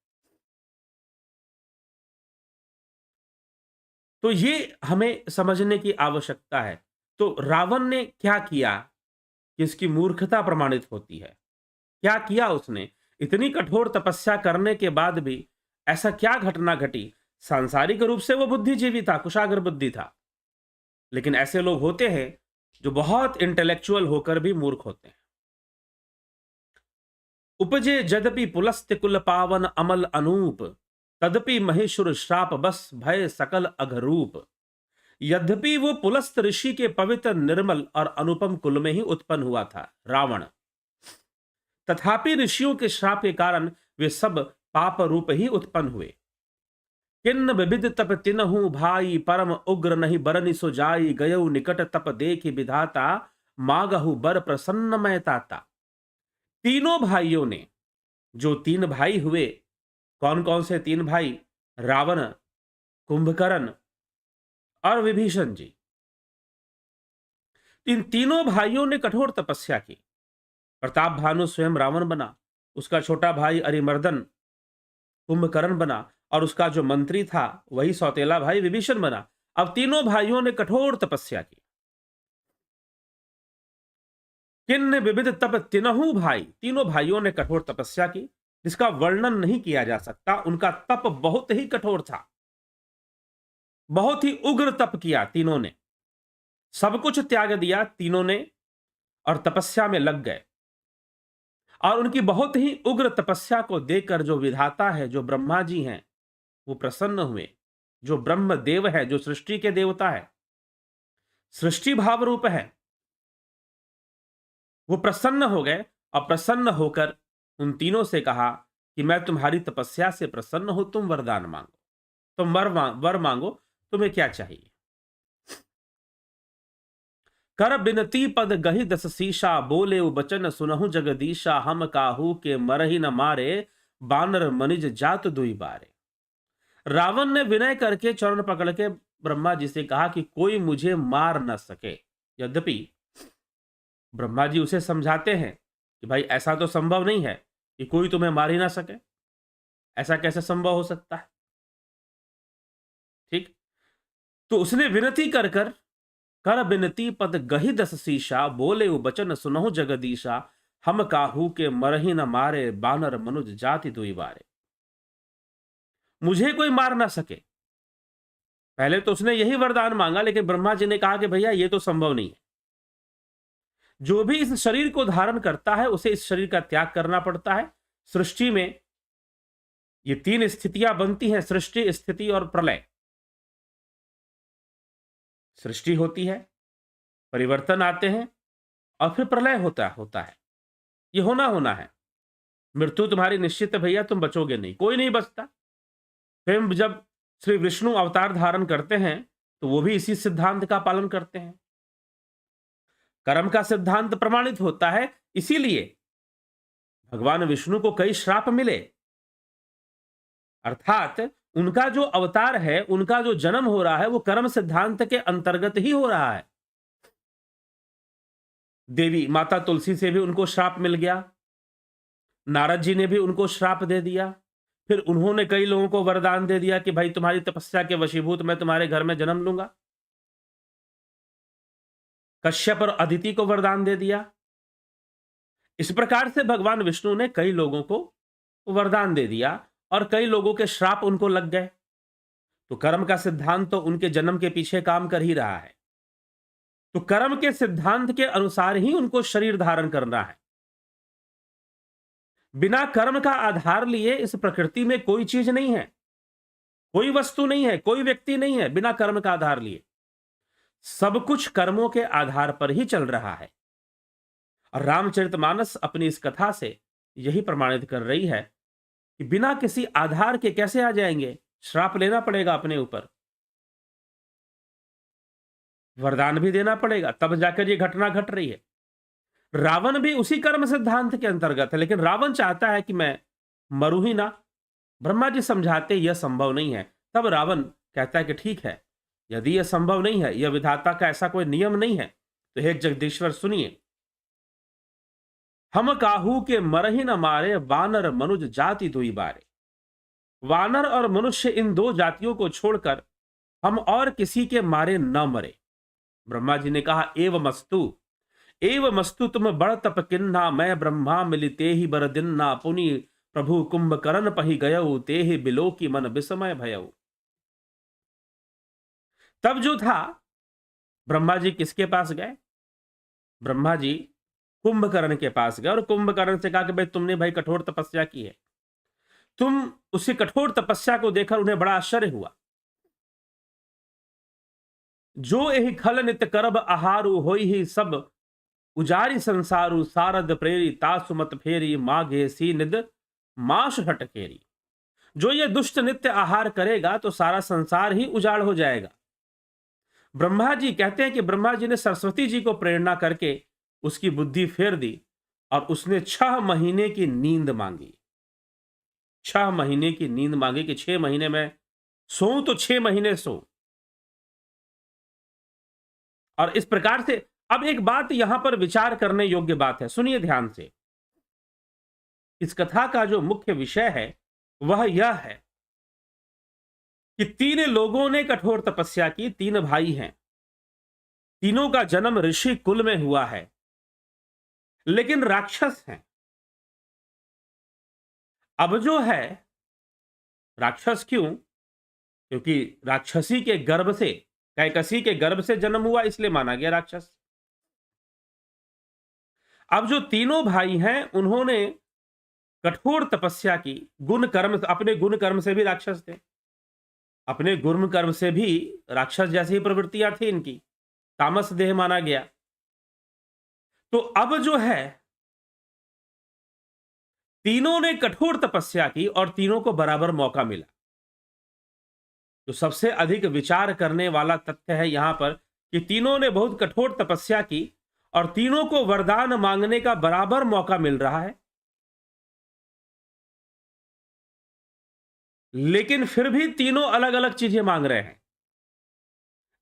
तो ये हमें समझने की आवश्यकता है। तो रावण ने क्या किया कि इसकी मूर्खता प्रमाणित होती है? क्या किया उसने? इतनी कठोर तपस्या करने के बाद भी ऐसा क्या घटना घटी? सांसारिक रूप से वो बुद्धिजीवी था, कुशाग्र बुद्धि था, लेकिन ऐसे लोग होते हैं जो बहुत इंटेलेक्चुअल होकर भी मूर्ख होते हैं। उपजे जदपि पुलस्त्य कुल पावन अमल अनूप, तदपि महेश्वर श्राप बस भय सकल अघरूप। यद्यपि वो पुलस्त ऋषि के पवित्र निर्मल और अनुपम कुल में ही उत्पन्न हुआ था रावण, तथापि ऋषियों के श्राप के कारण वे सब पाप रूप ही उत्पन्न हुए। किन्न विविध तप तिनहु भाई, परम उग्र नहीं बरनि सो जाई, गयउ निकट तप देखि विधाता, मागहु बर प्रसन्न मैं ताता। तीनों भाइयों ने, जो तीन भाई हुए, कौन कौन से तीन भाई? रावण, कुंभकर्ण और विभीषण जी। इन तीनों भाइयों ने कठोर तपस्या की। प्रताप भानु स्वयं रावण बना, उसका छोटा भाई अरिमर्दन कुंभकर्ण बना, और उसका जो मंत्री था वही सौतेला भाई विभीषण बना। अब तीनों भाइयों ने कठोर तपस्या की। किन्न विविध तप तिनहु भाई, तीनों भाइयों ने कठोर तपस्या की, जिसका वर्णन नहीं किया जा सकता। उनका तप बहुत ही कठोर था, बहुत ही उग्र तप किया तीनों ने, सब कुछ त्याग दिया तीनों ने और तपस्या में लग गए। और उनकी बहुत ही उग्र तपस्या को देखकर जो विधाता है, जो ब्रह्मा जी हैं, वो प्रसन्न हुए। जो ब्रह्म देव है, जो सृष्टि के देवता है, सृष्टि भाव रूप है, वो प्रसन्न हो गए और प्रसन्न होकर उन तीनों से कहा कि मैं तुम्हारी तपस्या से प्रसन्न हूं, तुम वरदान मांगो, तुम वर मांगो, तुम्हें क्या चाहिए। कर बिनती पद गही दस शीशा, बोले बचन सुनहु जगदीशा, हम काहू के मरही न मारे, बानर मनिज जात दुई बारे। रावण ने विनय करके चरण पकड़ के ब्रह्मा जी से कहा कि कोई मुझे मार न सके। यद्यपि ब्रह्मा जी उसे समझाते हैं कि भाई ऐसा तो संभव नहीं है कि कोई तुम्हें मार ही ना सके, ऐसा कैसे संभव हो सकता है। ठीक, तो उसने विनती कर बिनती पद गही दस शीशा, बोले वो बचन सुनहु जगदीशा, हम काहू के मरही न मारे, बानर मनुज जाति दुई बारे। मुझे कोई मार ना सके, पहले तो उसने यही वरदान मांगा, लेकिन ब्रह्मा जी ने कहा कि भैया ये तो संभव नहीं है। जो भी इस शरीर को धारण करता है उसे इस शरीर का त्याग करना पड़ता है। सृष्टि में ये तीन स्थितियां बनती हैं, सृष्टि, स्थिति और प्रलय। सृष्टि होती है, परिवर्तन आते हैं और फिर प्रलय होता है। ये होना है। मृत्यु तुम्हारी निश्चित है भैया, तुम बचोगे नहीं, कोई नहीं बचता। फिर जब श्री विष्णु अवतार धारण करते हैं तो वो भी इसी सिद्धांत का पालन करते हैं। कर्म का सिद्धांत प्रमाणित होता है, इसीलिए भगवान विष्णु को कई श्राप मिले। अर्थात उनका जो अवतार है, उनका जो जन्म हो रहा है, वो कर्म सिद्धांत के अंतर्गत ही हो रहा है। देवी माता तुलसी से भी उनको श्राप मिल गया, नारद जी ने भी उनको श्राप दे दिया। फिर उन्होंने कई लोगों को वरदान दे दिया कि भाई तुम्हारी तपस्या के वशीभूत मैं तुम्हारे घर में जन्म लूंगा। कश्यप और अदिति को वरदान दे दिया। इस प्रकार से भगवान विष्णु ने कई लोगों को वरदान दे दिया और कई लोगों के श्राप उनको लग गए। तो कर्म का सिद्धांत तो उनके जन्म के पीछे काम कर ही रहा है। तो कर्म के सिद्धांत के अनुसार ही उनको शरीर धारण करना है। बिना कर्म का आधार लिए इस प्रकृति में कोई चीज नहीं है, कोई वस्तु नहीं है, कोई व्यक्ति नहीं है बिना कर्म का आधार लिए। सब कुछ कर्मों के आधार पर ही चल रहा है। और रामचरितमानस अपनी इस कथा से यही प्रमाणित कर रही है कि बिना किसी आधार के कैसे आ जाएंगे, श्राप लेना पड़ेगा अपने ऊपर, वरदान भी देना पड़ेगा, तब जाकर ये घटना घट रही है। रावण भी उसी कर्म सिद्धांत के अंतर्गत है, लेकिन रावण चाहता है कि मैं मरूं ही ना। ब्रह्मा जी समझाते यह संभव नहीं है। तब रावण कहता है कि ठीक है, यदि यह संभव नहीं है, यह विधाता का ऐसा कोई नियम नहीं है, तो हे जगदीश्वर सुनिए, हम काहू के मरही न मारे, वानर मनुज जाति दुई बारे। वानर और मनुष्य इन दो जातियों को छोड़कर हम और किसी के मारे न मरे। ब्रह्मा जी ने कहा एव मस्तु तुम बड़ तप किन्ना, मैं ब्रह्मा मिलिते ही बर दिन्ना, पुनि प्रभु कुंभकर्ण पही गयऊ, ते ही बिलो की मन विस्मय भयऊ। तब जो था, ब्रह्मा जी किसके पास गए? ब्रह्मा जी कुंभकर्ण के पास गए और कुंभकर्ण से कहा कि भाई तुमने भाई कठोर तपस्या की है। तुम उसी कठोर तपस्या को देखकर उन्हें बड़ा आश्चर्य हुआ। जो एहि खल नित करब आहारु, होई ही सब उजारी संसारु, सारद प्रेरी तासु मत फेरी, माघे सी निद माश हटकेरी। जो ये दुष्ट नित्य आहार करेगा तो सारा संसार ही उजाड़ हो जाएगा। ब्रह्मा जी कहते हैं कि ब्रह्मा जी ने सरस्वती जी को प्रेरणा करके उसकी बुद्धि फेर दी और उसने 6 महीने की नींद मांगी। 6 महीने की नींद मांगी कि 6 महीने में सोऊं तो 6 महीने सो। और इस प्रकार से अब एक बात यहां पर विचार करने योग्य बात है, सुनिए ध्यान से, इस कथा का जो मुख्य विषय है वह यह है कि 3 लोगों ने कठोर तपस्या की, 3 भाई हैं, तीनों का जन्म ऋषि कुल में हुआ है, लेकिन राक्षस हैं। अब जो है राक्षस क्यों? क्योंकि राक्षसी के गर्भ से, कैकसी के गर्भ से जन्म हुआ, इसलिए माना गया राक्षस। अब जो तीनों भाई हैं उन्होंने कठोर तपस्या की, गुण कर्म, अपने गुण कर्म से भी राक्षस थे, अपने गुण कर्म से भी राक्षस जैसी ही प्रवृत्तियां थी इनकी, तामस देह माना गया। तो अब जो है तीनों ने कठोर तपस्या की और तीनों को बराबर मौका मिला। तो सबसे अधिक विचार करने वाला तथ्य है यहां पर कि तीनों ने बहुत कठोर तपस्या की और तीनों को वरदान मांगने का बराबर मौका मिल रहा है, लेकिन फिर भी तीनों अलग अलग चीजें मांग रहे हैं।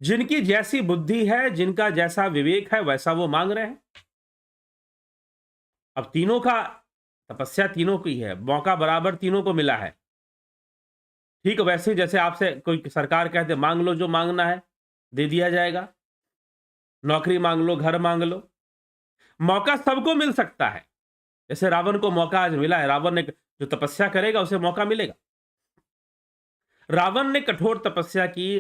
जिनकी जैसी बुद्धि है, जिनका जैसा विवेक है, वैसा वो मांग रहे हैं। अब तीनों का तपस्या तीनों की है, मौका बराबर तीनों को मिला है। ठीक वैसे जैसे आपसे कोई सरकार कहते मांग लो जो मांगना है, दे दिया जाएगा। नौकरी मांग लो, घर मांग लो, मौका सबको मिल सकता है। जैसे रावण को मौका आज मिला है, रावण ने जो तपस्या करेगा उसे मौका मिलेगा। रावण ने कठोर तपस्या की,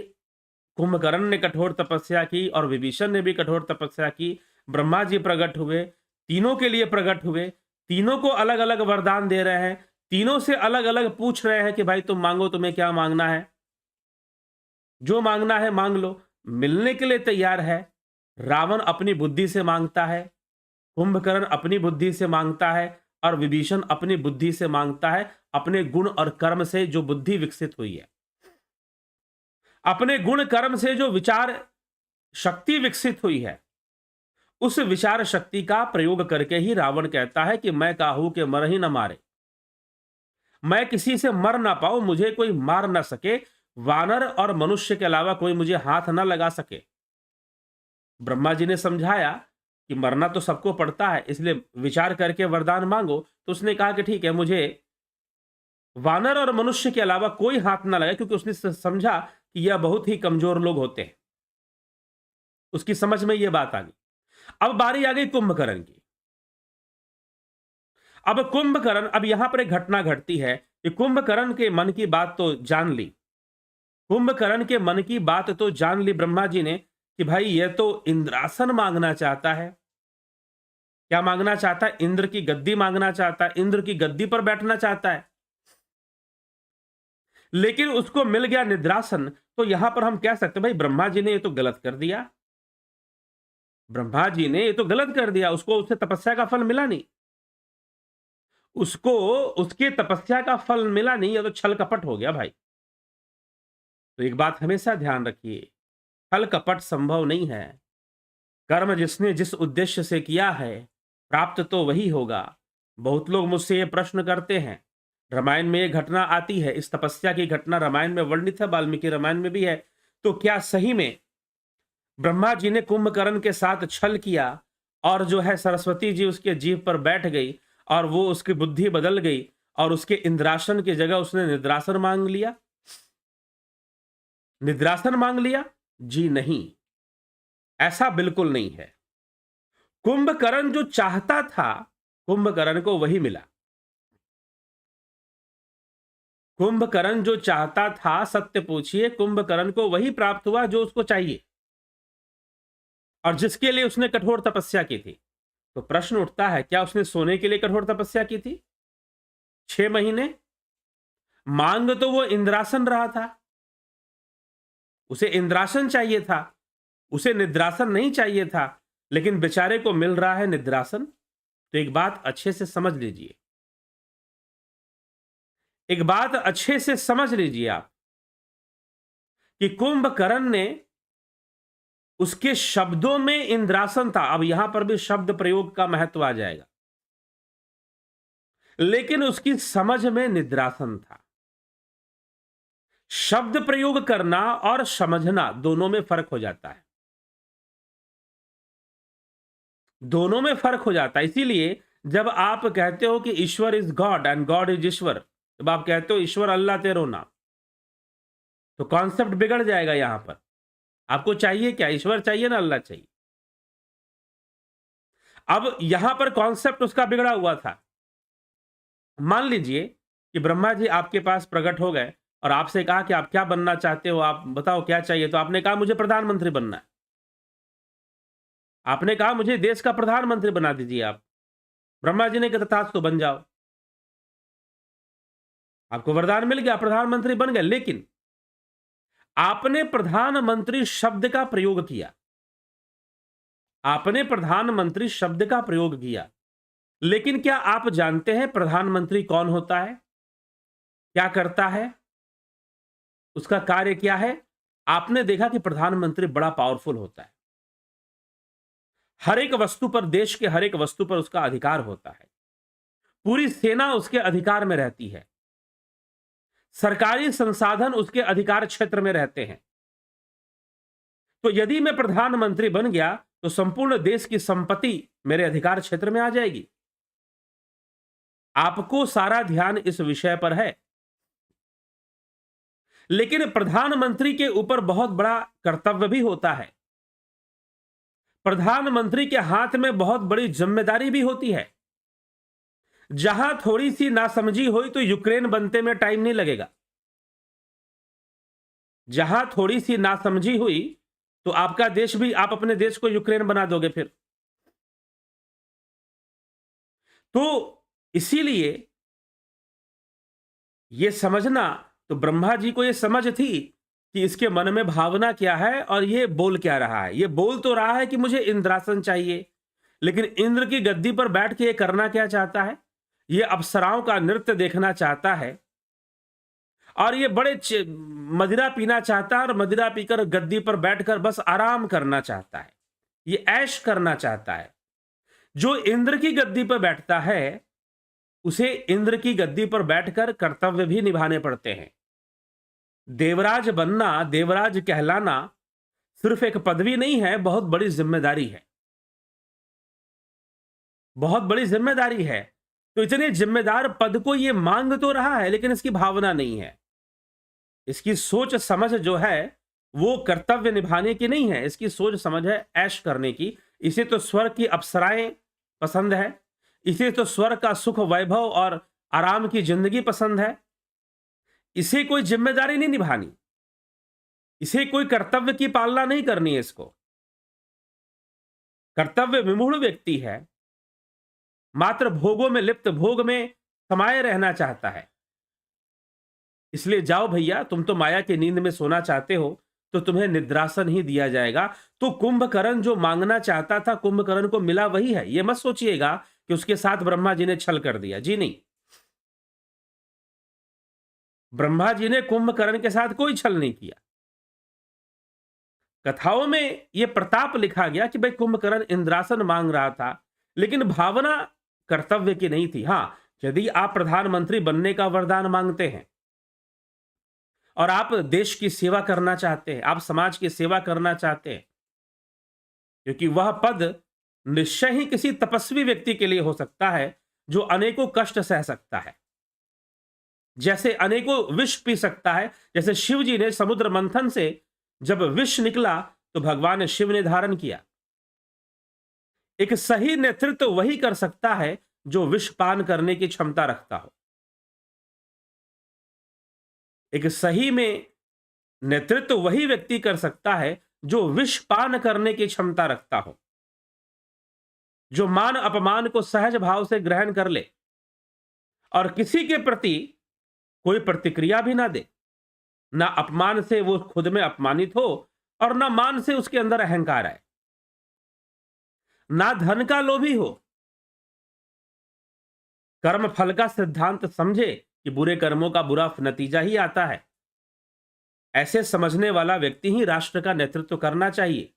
कुंभकर्ण ने कठोर तपस्या की और विभीषण ने भी कठोर तपस्या की। ब्रह्मा जी प्रकट हुए, तीनों के लिए प्रकट हुए, तीनों को अलग अलग वरदान दे रहे हैं, तीनों से अलग अलग पूछ रहे हैं कि भाई तुम मांगो, तुम्हें क्या मांगना है, जो मांगना है मांग लो। मिलने के लिए तैयार है। रावण अपनी बुद्धि से मांगता है, कुंभकर्ण अपनी बुद्धि से मांगता है और विभीषण अपनी बुद्धि से मांगता है, अपने गुण और कर्म से जो बुद्धि विकसित हुई है, अपने गुण कर्म से जो विचार शक्ति विकसित हुई है, उस विचार शक्ति का प्रयोग करके ही रावण कहता है कि मैं काहू के मर ही न मारे, मैं किसी से मर ना पाऊं, मुझे कोई मार ना सके, वानर और मनुष्य के अलावा कोई मुझे हाथ ना लगा सके। ब्रह्मा जी ने समझाया कि मरना तो सबको पड़ता है, इसलिए विचार करके वरदान मांगो। तो उसने कहा कि ठीक है, मुझे वानर और मनुष्य के अलावा कोई हाथ ना लगे, क्योंकि उसने समझा कि यह बहुत ही कमजोर लोग होते हैं। उसकी समझ में यह बात आ गई। अब बारी आ गई कुंभकर्ण की। अब कुंभकर्ण, अब यहां पर एक घटना घटती है कि कुंभकर्ण के मन की बात तो जान ली, कुंभकर्ण के मन की बात तो जान ली ब्रह्मा जी ने कि भाई यह तो इंद्रासन मांगना चाहता है। क्या मांगना चाहता है? इंद्र की गद्दी मांगना चाहता है, इंद्र की गद्दी पर बैठना चाहता है। लेकिन उसको मिल गया निद्रासन। तो यहां पर हम कह सकते हैं भाई ब्रह्मा जी ने ये तो गलत कर दिया, ब्रह्मा जी ने ये तो गलत कर दिया, उसको उससे तपस्या का फल मिला नहीं, उसको उसके तपस्या का फल मिला नहीं, ये तो छल कपट हो गया भाई। तो एक बात हमेशा ध्यान रखिए, छल कपट संभव नहीं है। कर्म जिसने जिस उद्देश्य से किया है, प्राप्त तो वही होगा। बहुत लोग मुझसे ये प्रश्न करते हैं, रामायण में ये घटना आती है, इस तपस्या की घटना रामायण में वर्णित है, वाल्मीकि रामायण में भी है, तो क्या सही में ब्रह्मा जी ने कुंभकर्ण के साथ छल किया और जो है सरस्वती जी उसके जीभ पर बैठ गई और वो उसकी बुद्धि बदल गई और उसके इंद्रासन की जगह उसने निद्रासन मांग लिया? निद्रासन मांग लिया? जी नहीं, ऐसा बिल्कुल नहीं है। कुंभकर्ण जो चाहता था, कुंभकर्ण को वही मिला। कुंभकर्ण जो चाहता था, सत्य पूछिए, कुंभकर्ण को वही प्राप्त हुआ जो उसको चाहिए और जिसके लिए उसने कठोर तपस्या की थी। तो प्रश्न उठता है, क्या उसने सोने के लिए कठोर तपस्या की थी 6 महीने? मांग तो वो इंद्रासन रहा था, उसे इंद्रासन चाहिए था, उसे निद्रासन नहीं चाहिए था, लेकिन बेचारे को मिल रहा है निद्रासन। तो एक बात अच्छे से समझ लीजिए, एक बात अच्छे से समझ लीजिए आप कि कुंभकर्ण ने, उसके शब्दों में इंद्रासन था। अब यहां पर भी शब्द प्रयोग का महत्व आ जाएगा, लेकिन उसकी समझ में निद्रासन था। शब्द प्रयोग करना और समझना दोनों में फर्क हो जाता है, दोनों में फर्क हो जाता है। इसीलिए जब आप कहते हो कि ईश्वर is God and God is ईश्वर, जब आप कहते हो ईश्वर अल्लाह तेरो नाम, तो कॉन्सेप्ट बिगड़ जाएगा यहां पर। आपको चाहिए क्या? ईश्वर चाहिए ना अल्लाह चाहिए? अब यहां पर कॉन्सेप्ट उसका बिगड़ा हुआ था। मान लीजिए कि ब्रह्मा जी आपके पास प्रकट हो गए और आपसे कहा कि आप क्या बनना चाहते हो, आप बताओ क्या चाहिए, तो आपने कहा मुझे प्रधानमंत्री बनना है। आपने कहा मुझे देश का प्रधानमंत्री बना दीजिए आप। ब्रह्मा जी ने कहा तथास्तु बन जाओ। आपको वरदान मिल गया, प्रधानमंत्री बन गए। लेकिन आपने प्रधानमंत्री शब्द का प्रयोग किया, आपने प्रधानमंत्री शब्द का प्रयोग किया, लेकिन क्या आप जानते हैं प्रधानमंत्री कौन होता है, क्या करता है, उसका कार्य क्या है? आपने देखा कि प्रधानमंत्री बड़ा पावरफुल होता है। हर एक वस्तु पर, देश के हर एक वस्तु पर उसका अधिकार होता है। पूरी सेना उसके अधिकार में रहती है। सरकारी संसाधन उसके अधिकार क्षेत्र में रहते हैं। तो यदि मैं प्रधानमंत्री बन गया तो संपूर्ण देश की संपत्ति मेरे अधिकार क्षेत्र में आ जाएगी। आपको सारा ध्यान इस विषय पर है, लेकिन प्रधानमंत्री के ऊपर बहुत बड़ा कर्तव्य भी होता है। प्रधानमंत्री के हाथ में बहुत बड़ी जिम्मेदारी भी होती है। जहां थोड़ी सी नासमझी हुई तो यूक्रेन बनते में टाइम नहीं लगेगा। जहां थोड़ी सी नासमझी हुई तो आपका देश भी, आप अपने देश को यूक्रेन बना दोगे फिर। तो इसीलिए यह समझना, तो ब्रह्मा जी को यह समझ थी कि इसके मन में भावना क्या है और ये बोल क्या रहा है। ये बोल तो रहा है कि मुझे इंद्रासन चाहिए, लेकिन इंद्र की गद्दी पर बैठ के ये करना क्या चाहता है? ये अप्सराओं का नृत्य देखना चाहता है और ये बड़े मदिरा पीना चाहता है और मदिरा पीकर गद्दी पर बैठकर बस आराम करना चाहता है, ये ऐश करना चाहता है। जो इंद्र की गद्दी पर बैठता है उसे इंद्र की गद्दी पर बैठकर कर्तव्य भी निभाने पड़ते हैं। देवराज बनना, देवराज कहलाना सिर्फ एक पदवी नहीं है, बहुत बड़ी जिम्मेदारी है, बहुत बड़ी जिम्मेदारी है। तो इतने जिम्मेदार पद को ये मांग तो रहा है, लेकिन इसकी भावना नहीं है। इसकी सोच समझ जो है वो कर्तव्य निभाने की नहीं है, इसकी सोच समझ है ऐश करने की। इसे तो स्वर्ग की अप्सराएं पसंद है, इसे तो स्वर्ग का सुख वैभव और आराम की जिंदगी पसंद है। इसे कोई जिम्मेदारी नहीं निभानी, इसे कोई कर्तव्य की पालना नहीं करनी है। इसको कर्तव्य विमूढ़ व्यक्ति है, मात्र भोगों में लिप्त, भोग में समाये रहना चाहता है। इसलिए जाओ भैया, तुम तो माया की नींद में सोना चाहते हो तो तुम्हें निद्रासन ही दिया जाएगा। तो कुंभकर्ण जो मांगना चाहता था, कुंभकर्ण को मिला वही है। यह मत सोचिएगा कि उसके साथ ब्रह्मा जी ने छल कर दिया, जी नहीं। ब्रह्मा जी ने कुंभकर्ण के साथ कोई छल नहीं किया। कथाओं में यह प्रताप लिखा गया कि भाई कुंभकर्ण इंद्रासन मांग रहा था, लेकिन भावना कर्तव्य की नहीं थी। हां, यदि आप प्रधानमंत्री बनने का वरदान मांगते हैं और आप देश की सेवा करना चाहते हैं, आप समाज की सेवा करना चाहते हैं, क्योंकि वह पद निश्चय ही किसी तपस्वी व्यक्ति के लिए हो सकता है जो अनेकों कष्ट सह सकता है, जैसे अनेकों विष पी सकता है। जैसे शिव जी ने समुद्र मंथन से जब विष निकला तो भगवान शिव ने धारण किया। एक सही नेतृत्व वही कर सकता है जो विष पान करने की क्षमता रखता हो। एक सही में नेतृत्व वही व्यक्ति कर सकता है जो विष पान करने की क्षमता रखता हो, जो मान अपमान को सहज भाव से ग्रहण कर ले और किसी के प्रति कोई प्रतिक्रिया भी ना दे। ना अपमान से वो खुद में अपमानित हो और ना मान से उसके अंदर अहंकार आए, ना धन का लोभी हो। कर्म फल का सिद्धांत समझे कि बुरे कर्मों का बुरा नतीजा ही आता है। ऐसे समझने वाला व्यक्ति ही राष्ट्र का नेतृत्व करना चाहिए,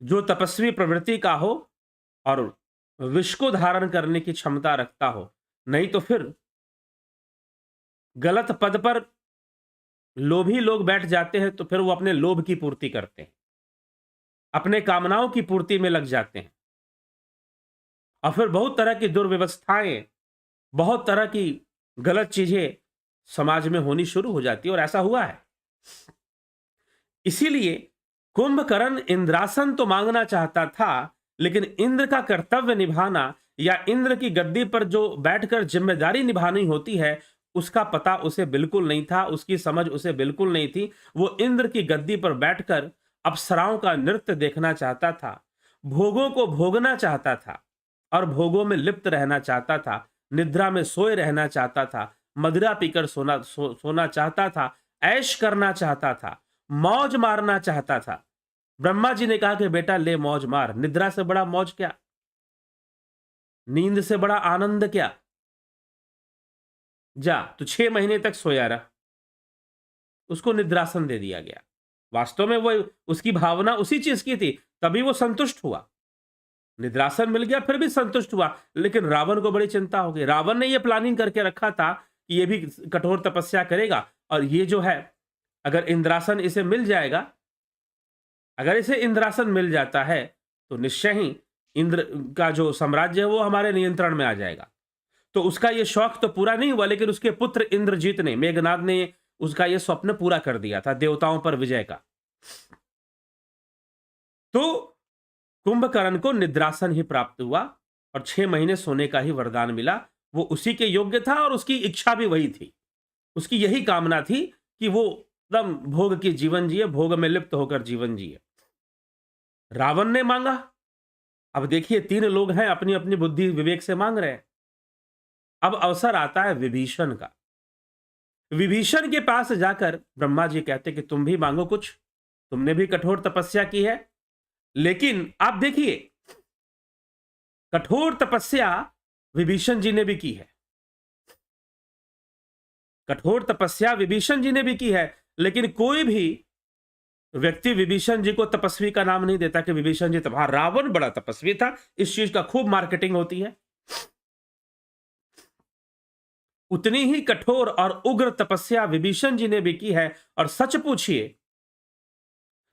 जो तपस्वी प्रवृत्ति का हो और विष को धारण करने की क्षमता रखता हो। नहीं तो फिर गलत पद पर लोभी लोग बैठ जाते हैं तो फिर वो अपने लोभ की पूर्ति करते हैं, अपने कामनाओं की पूर्ति में लग जाते हैं। और फिर बहुत तरह की दुर्व्यवस्थाएं, बहुत तरह की गलत चीजें समाज में होनी शुरू हो जाती है, और ऐसा हुआ है। इसीलिए कुंभकर्ण इंद्रासन तो मांगना चाहता था, लेकिन इंद्र का कर्तव्य निभाना या इंद्र की गद्दी पर जो बैठकर जिम्मेदारी निभानी होती है, उसका पता उसे बिल्कुल नहीं था, उसकी समझ उसे बिल्कुल नहीं थी। वो इंद्र की गद्दी पर बैठकर अप्सराओं का नृत्य देखना चाहता था, भोगों को भोगना चाहता था और भोगों में लिप्त रहना चाहता था, निद्रा में सोए रहना चाहता था, मदिरा पीकर सोना चाहता था, ऐश करना चाहता था, मौज मारना चाहता था। ब्रह्मा जी ने कहा कि बेटा ले मौज मार, निद्रा से बड़ा मौज क्या, नींद से बड़ा आनंद क्या, जा तू 6 महीने तक सोया रहा। उसको निद्रासन दे दिया गया। वास्तव में वो, उसकी भावना उसी चीज की थी, तभी वो संतुष्ट हुआ। निद्रासन मिल गया फिर भी संतुष्ट हुआ, लेकिन रावण को बड़ी चिंता हो गई। रावण ने ये प्लानिंग करके रखा था कि ये भी कठोर तपस्या करेगा, और ये जो है, अगर इंद्रासन इसे मिल जाएगा, अगर इसे इंद्रासन मिल जाता है, तो निश्चय ही इंद्र का जो साम्राज्य है वो हमारे नियंत्रण में आ जाएगा। तो उसका ये शौक तो पूरा नहीं हुआ, लेकिन उसके पुत्र इंद्रजीत ने, मेघनाद ने उसका ये स्वप्न पूरा कर दिया था, देवताओं पर विजय का। तो कुंभकर्ण को निद्रासन ही प्राप्त हुआ और 6 महीने सोने का ही वरदान मिला। वो उसी के योग्य था और उसकी इच्छा भी वही थी। उसकी यही कामना थी कि वो एकदम भोग की जीवन जिए, भोग में लिप्त होकर जीवन जिए। रावण ने मांगा। अब देखिए, 3 लोग हैं, अपनी अपनी बुद्धि विवेक से मांग रहे हैं। अब अवसर आता है विभीषण का। विभीषण के पास जाकर ब्रह्मा जी कहते कि तुम भी मांगो कुछ, तुमने भी कठोर तपस्या की है। लेकिन आप देखिए, कठोर तपस्या विभीषण जी ने भी की है, कठोर तपस्या विभीषण जी ने भी की है, लेकिन कोई भी व्यक्ति विभीषण जी को तपस्वी का नाम नहीं देता कि विभीषण जी हाँ, रावण बड़ा तपस्वी था। इस चीज का खूब मार्केटिंग होती है। उतनी ही कठोर और उग्र तपस्या विभीषण जी ने भी की है। और सच पूछिए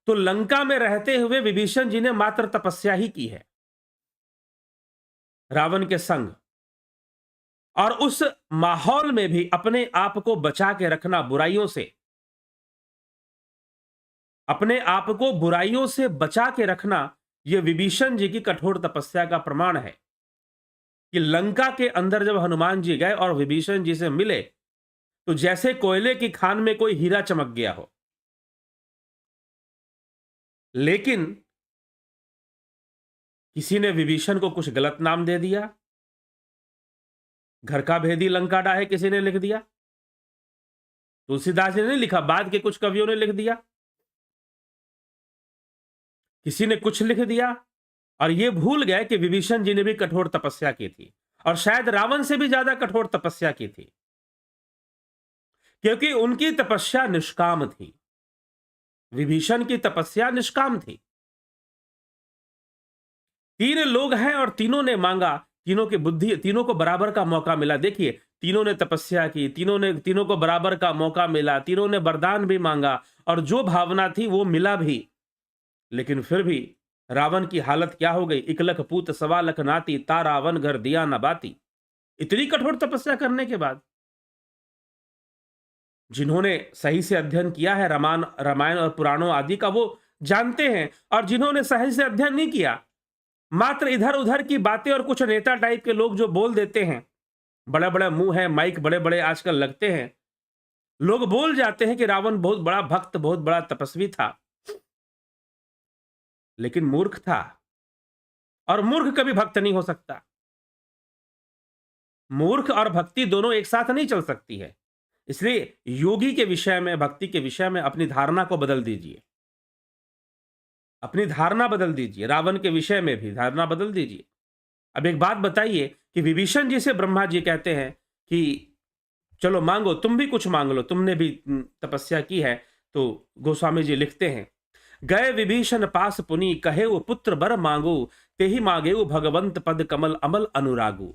तो लंका में रहते हुए विभीषण जी ने मात्र तपस्या ही की है, रावण के संग। और उस माहौल में भी अपने आप को बचा के रखना बुराइयों से, अपने आप को बुराइयों से बचा के रखना, यह विभीषण जी की कठोर तपस्या का प्रमाण है। कि लंका के अंदर जब हनुमान जी गए और विभीषण जी से मिले, तो जैसे कोयले की खान में कोई हीरा चमक गया हो। लेकिन किसी ने विभीषण को कुछ गलत नाम दे दिया, घर का भेदी लंका डाहे किसी ने लिख दिया। तुलसीदास जी ने नहीं लिखा, बाद के कुछ कवियों ने लिख दिया, किसी ने कुछ लिख दिया, और ये भूल गए कि विभीषण जी ने भी कठोर तपस्या की थी, और शायद रावण से भी ज्यादा कठोर तपस्या की थी, क्योंकि उनकी तपस्या निष्काम थी। विभीषण की तपस्या निष्काम थी। 3 लोग हैं और तीनों ने मांगा, तीनों की बुद्धि, तीनों को बराबर का मौका मिला। देखिए, तीनों ने तपस्या की, तीनों को बराबर का मौका मिला, तीनों ने वरदान भी मांगा, और जो भावना थी वो मिला भी। लेकिन फिर भी रावण की हालत क्या हो गई? 1 लख पूत 1.25 लख नाती, ता रावण घर दिया न बाती। इतनी कठोर तपस्या करने के बाद, जिन्होंने सही से अध्ययन किया है रामायण और पुराणों आदि का, वो जानते हैं, और जिन्होंने सही से अध्ययन नहीं किया, मात्र इधर उधर की बातें और कुछ नेता टाइप के लोग जो बोल देते हैं, बड़े बड़े मुंह है, माइक बड़े बड़े आजकल लगते हैं, लोग बोल जाते हैं कि रावण बहुत बड़ा भक्त, बहुत बड़ा तपस्वी था, लेकिन मूर्ख था। और मूर्ख कभी भक्त नहीं हो सकता। मूर्ख और भक्ति दोनों एक साथ नहीं चल सकती है। इसलिए योगी के विषय में, भक्ति के विषय में अपनी धारणा को बदल दीजिए, अपनी धारणा बदल दीजिए। रावण के विषय में भी धारणा बदल दीजिए। अब एक बात बताइए कि विभीषण जी से ब्रह्मा जी कहते हैं कि चलो मांगो, तुम भी कुछ मांग लो, तुमने भी तपस्या की है। तो गोस्वामी जी लिखते हैं, गए विभीषण पास पुनि, कहे वो पुत्र बर मांगो, ते ही मांगे वो भगवंत पद कमल अमल अनुरागु।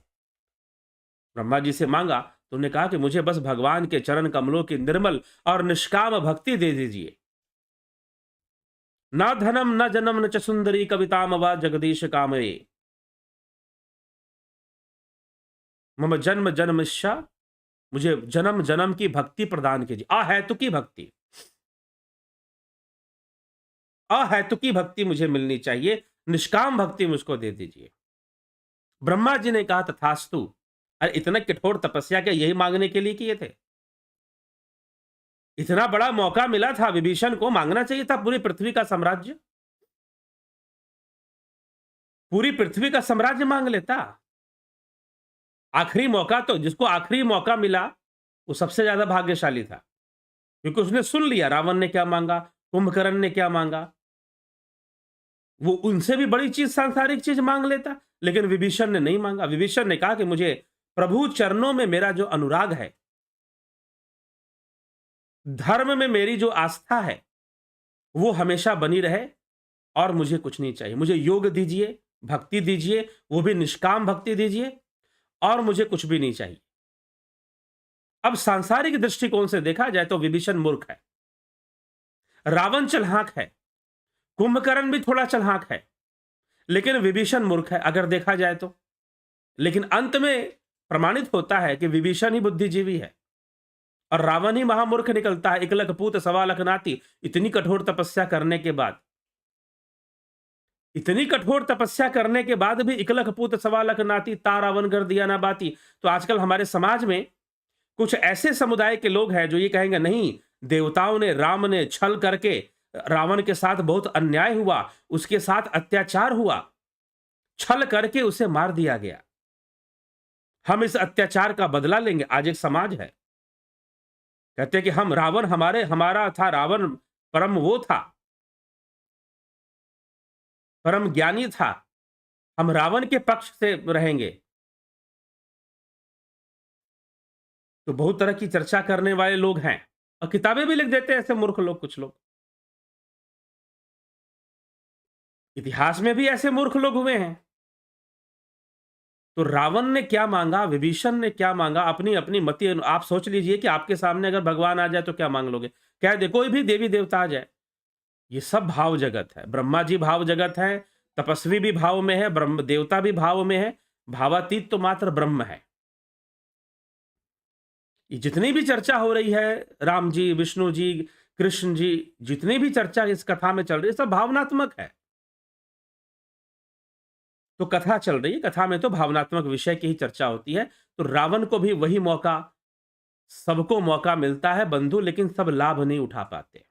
ब्रह्मा जी से मांगा तो उन्होंने कहा कि मुझे बस भगवान के चरण कमलों की निर्मल और निष्काम भक्ति दे दीजिए। न धनम न जन्म न च सुंदरी कविताम व जगदीश कामये। मम जन्म जन्मस्या, मुझे जन्म जन्म की भक्ति प्रदान कीजिए। अहेतुकी भक्ति, अहेतुकी भक्ति मुझे मिलनी चाहिए, निष्काम भक्ति मुझको दे दीजिए। ब्रह्मा जी ने कहा तथास्तु। अरे इतना कठोर तपस्या क्या यही मांगने के लिए किए थे? इतना बड़ा मौका मिला था विभीषण को, मांगना चाहिए था पूरी पृथ्वी का साम्राज्य, पूरी पृथ्वी का साम्राज्य मांग लेता। आखिरी मौका तो, जिसको आखिरी मौका मिला वो सबसे ज्यादा भाग्यशाली था, क्योंकि उसने सुन लिया रावण ने क्या मांगा, कुंभकर्ण ने क्या मांगा। वो उनसे भी बड़ी चीज, सांसारिक चीज मांग लेता, लेकिन विभीषण ने नहीं मांगा। विभीषण ने कहा कि मुझे प्रभु चरणों में मेरा जो अनुराग है, धर्म में मेरी जो आस्था है, वो हमेशा बनी रहे और मुझे कुछ नहीं चाहिए। मुझे योग दीजिए, भक्ति दीजिए, वो भी निष्काम भक्ति दीजिए, और मुझे कुछ भी नहीं चाहिए। अब सांसारिक दृष्टिकोण से देखा जाए तो विभीषण मूर्ख है, रावण चलाक है, कुंभकर्ण भी थोड़ा चलाक है, लेकिन विभीषण मूर्ख है अगर देखा जाए तो। लेकिन अंत में प्रमाणित होता है कि विभीषण ही बुद्धिजीवी है और रावण ही महामूर्ख निकलता है। 1 लख पूत 1.25 लाख नाती, इतनी कठोर तपस्या करने के बाद, इतनी कठोर तपस्या करने के बाद भी 1 लख पूत 1.25 लाख नाती, ता रावण कर दिया ना बाती। तो आजकल हमारे समाज में कुछ ऐसे समुदाय के लोग हैं जो ये कहेंगे नहीं, देवताओं ने, राम ने छल करके, रावण के साथ बहुत अन्याय हुआ, उसके साथ अत्याचार हुआ, छल करके उसे मार दिया गया, हम इस अत्याचार का बदला लेंगे। आज एक समाज है, कहते हैं कि हम रावण, हमारा था रावण, परम वो था, परम ज्ञानी था, हम रावण के पक्ष से रहेंगे। तो बहुत तरह की चर्चा करने वाले लोग हैं और किताबें भी लिख देते हैं ऐसे मूर्ख लोग, कुछ लोग। इतिहास में भी ऐसे मूर्ख लोग हुए हैं। तो रावण ने क्या मांगा, विभीषण ने क्या मांगा, अपनी अपनी मति आप सोच लीजिए कि आपके सामने अगर भगवान आ जाए तो क्या मांग लोगे? कह दे कोई भी देवी देवता आ जाए, ये सब भाव जगत है। ब्रह्मा जी भाव जगत है, तपस्वी भी भाव में है, ब्रह्म देवता भी भाव में है, भावातीत तो मात्र ब्रह्म है। ये जितनी भी चर्चा हो रही है, राम जी, विष्णु जी, कृष्ण जी, जितनी भी चर्चा इस कथा में चल रही है, सब भावनात्मक है। तो कथा चल रही है, कथा में तो भावनात्मक विषय की ही चर्चा होती है। तो रावण को भी वही मौका, सबको मौका मिलता है बंधु, लेकिन सब लाभ नहीं उठा पाते।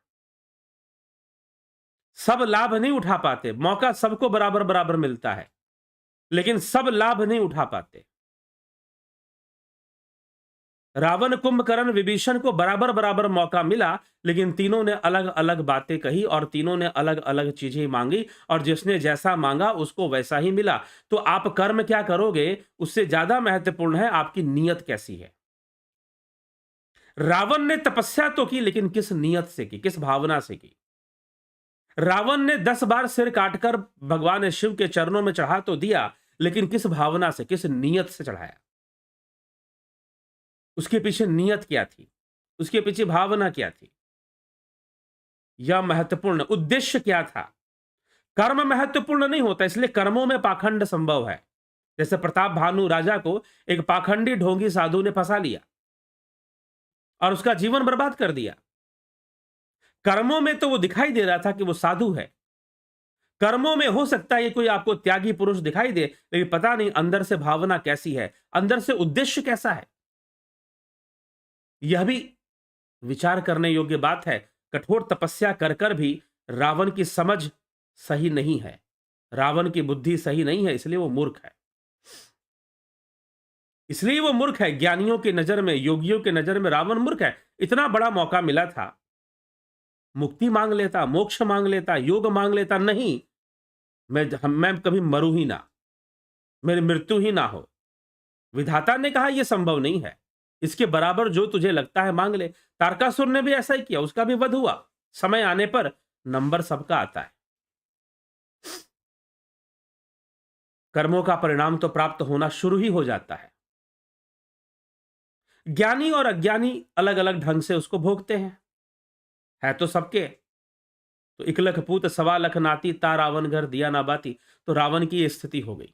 सब लाभ नहीं उठा पाते, मौका सबको बराबर बराबर मिलता है, लेकिन सब लाभ नहीं उठा पाते। रावण, कुंभकर्ण, विभीषण को बराबर बराबर मौका मिला, लेकिन तीनों ने अलग अलग बातें कही और तीनों ने अलग अलग चीजें मांगी, और जिसने जैसा मांगा उसको वैसा ही मिला। तो आप कर्म क्या करोगे, उससे ज्यादा महत्वपूर्ण है आपकी नीयत कैसी है। रावण ने तपस्या तो की, लेकिन किस नीयत से की, किस भावना से की। रावण ने 10 बार सिर काटकर भगवान शिव के चरणों में चढ़ा तो दिया, लेकिन किस भावना से, किस नीयत से चढ़ाया, उसके पीछे नीयत क्या थी, उसके पीछे भावना क्या थी, यह महत्वपूर्ण, उद्देश्य क्या था। कर्म महत्वपूर्ण नहीं होता, इसलिए कर्मों में पाखंड संभव है। जैसे प्रताप भानु राजा को एक पाखंडी ढोंगी साधु ने फंसा लिया और उसका जीवन बर्बाद कर दिया। कर्मों में तो वो दिखाई दे रहा था कि वो साधु है, कर्मों में हो सकता है ये कोई आपको त्यागी पुरुष दिखाई दे, लेकिन पता नहीं अंदर से भावना कैसी है, अंदर से उद्देश्य कैसा है। यह भी विचार करने योग्य बात है। कठोर तपस्या कर कर भी रावण की समझ सही नहीं है, रावण की बुद्धि सही नहीं है, इसलिए वो मूर्ख है। इसलिए वो मूर्ख है। ज्ञानियों की नजर में, योगियों की नजर में रावण मूर्ख है। इतना बड़ा मौका मिला था, मुक्ति मांग लेता, मोक्ष मांग लेता, योग मांग लेता। नहीं, मैं कभी मरूं ही ना, मेरी मृत्यु ही ना हो। विधाता ने कहा यह संभव नहीं है, इसके बराबर जो तुझे लगता है मांग ले। तारकासुर ने भी ऐसा ही किया, उसका भी वध हुआ। समय आने पर नंबर सबका आता है, कर्मों का परिणाम तो प्राप्त होना शुरू ही हो जाता है। ज्ञानी और अज्ञानी अलग अलग ढंग से उसको भोगते हैं, है तो सबके। तो 1 लख पूत 1.25 लाख नाती, ता रावण घर दिया ना बाती। तो रावण की ये स्थिति हो गई।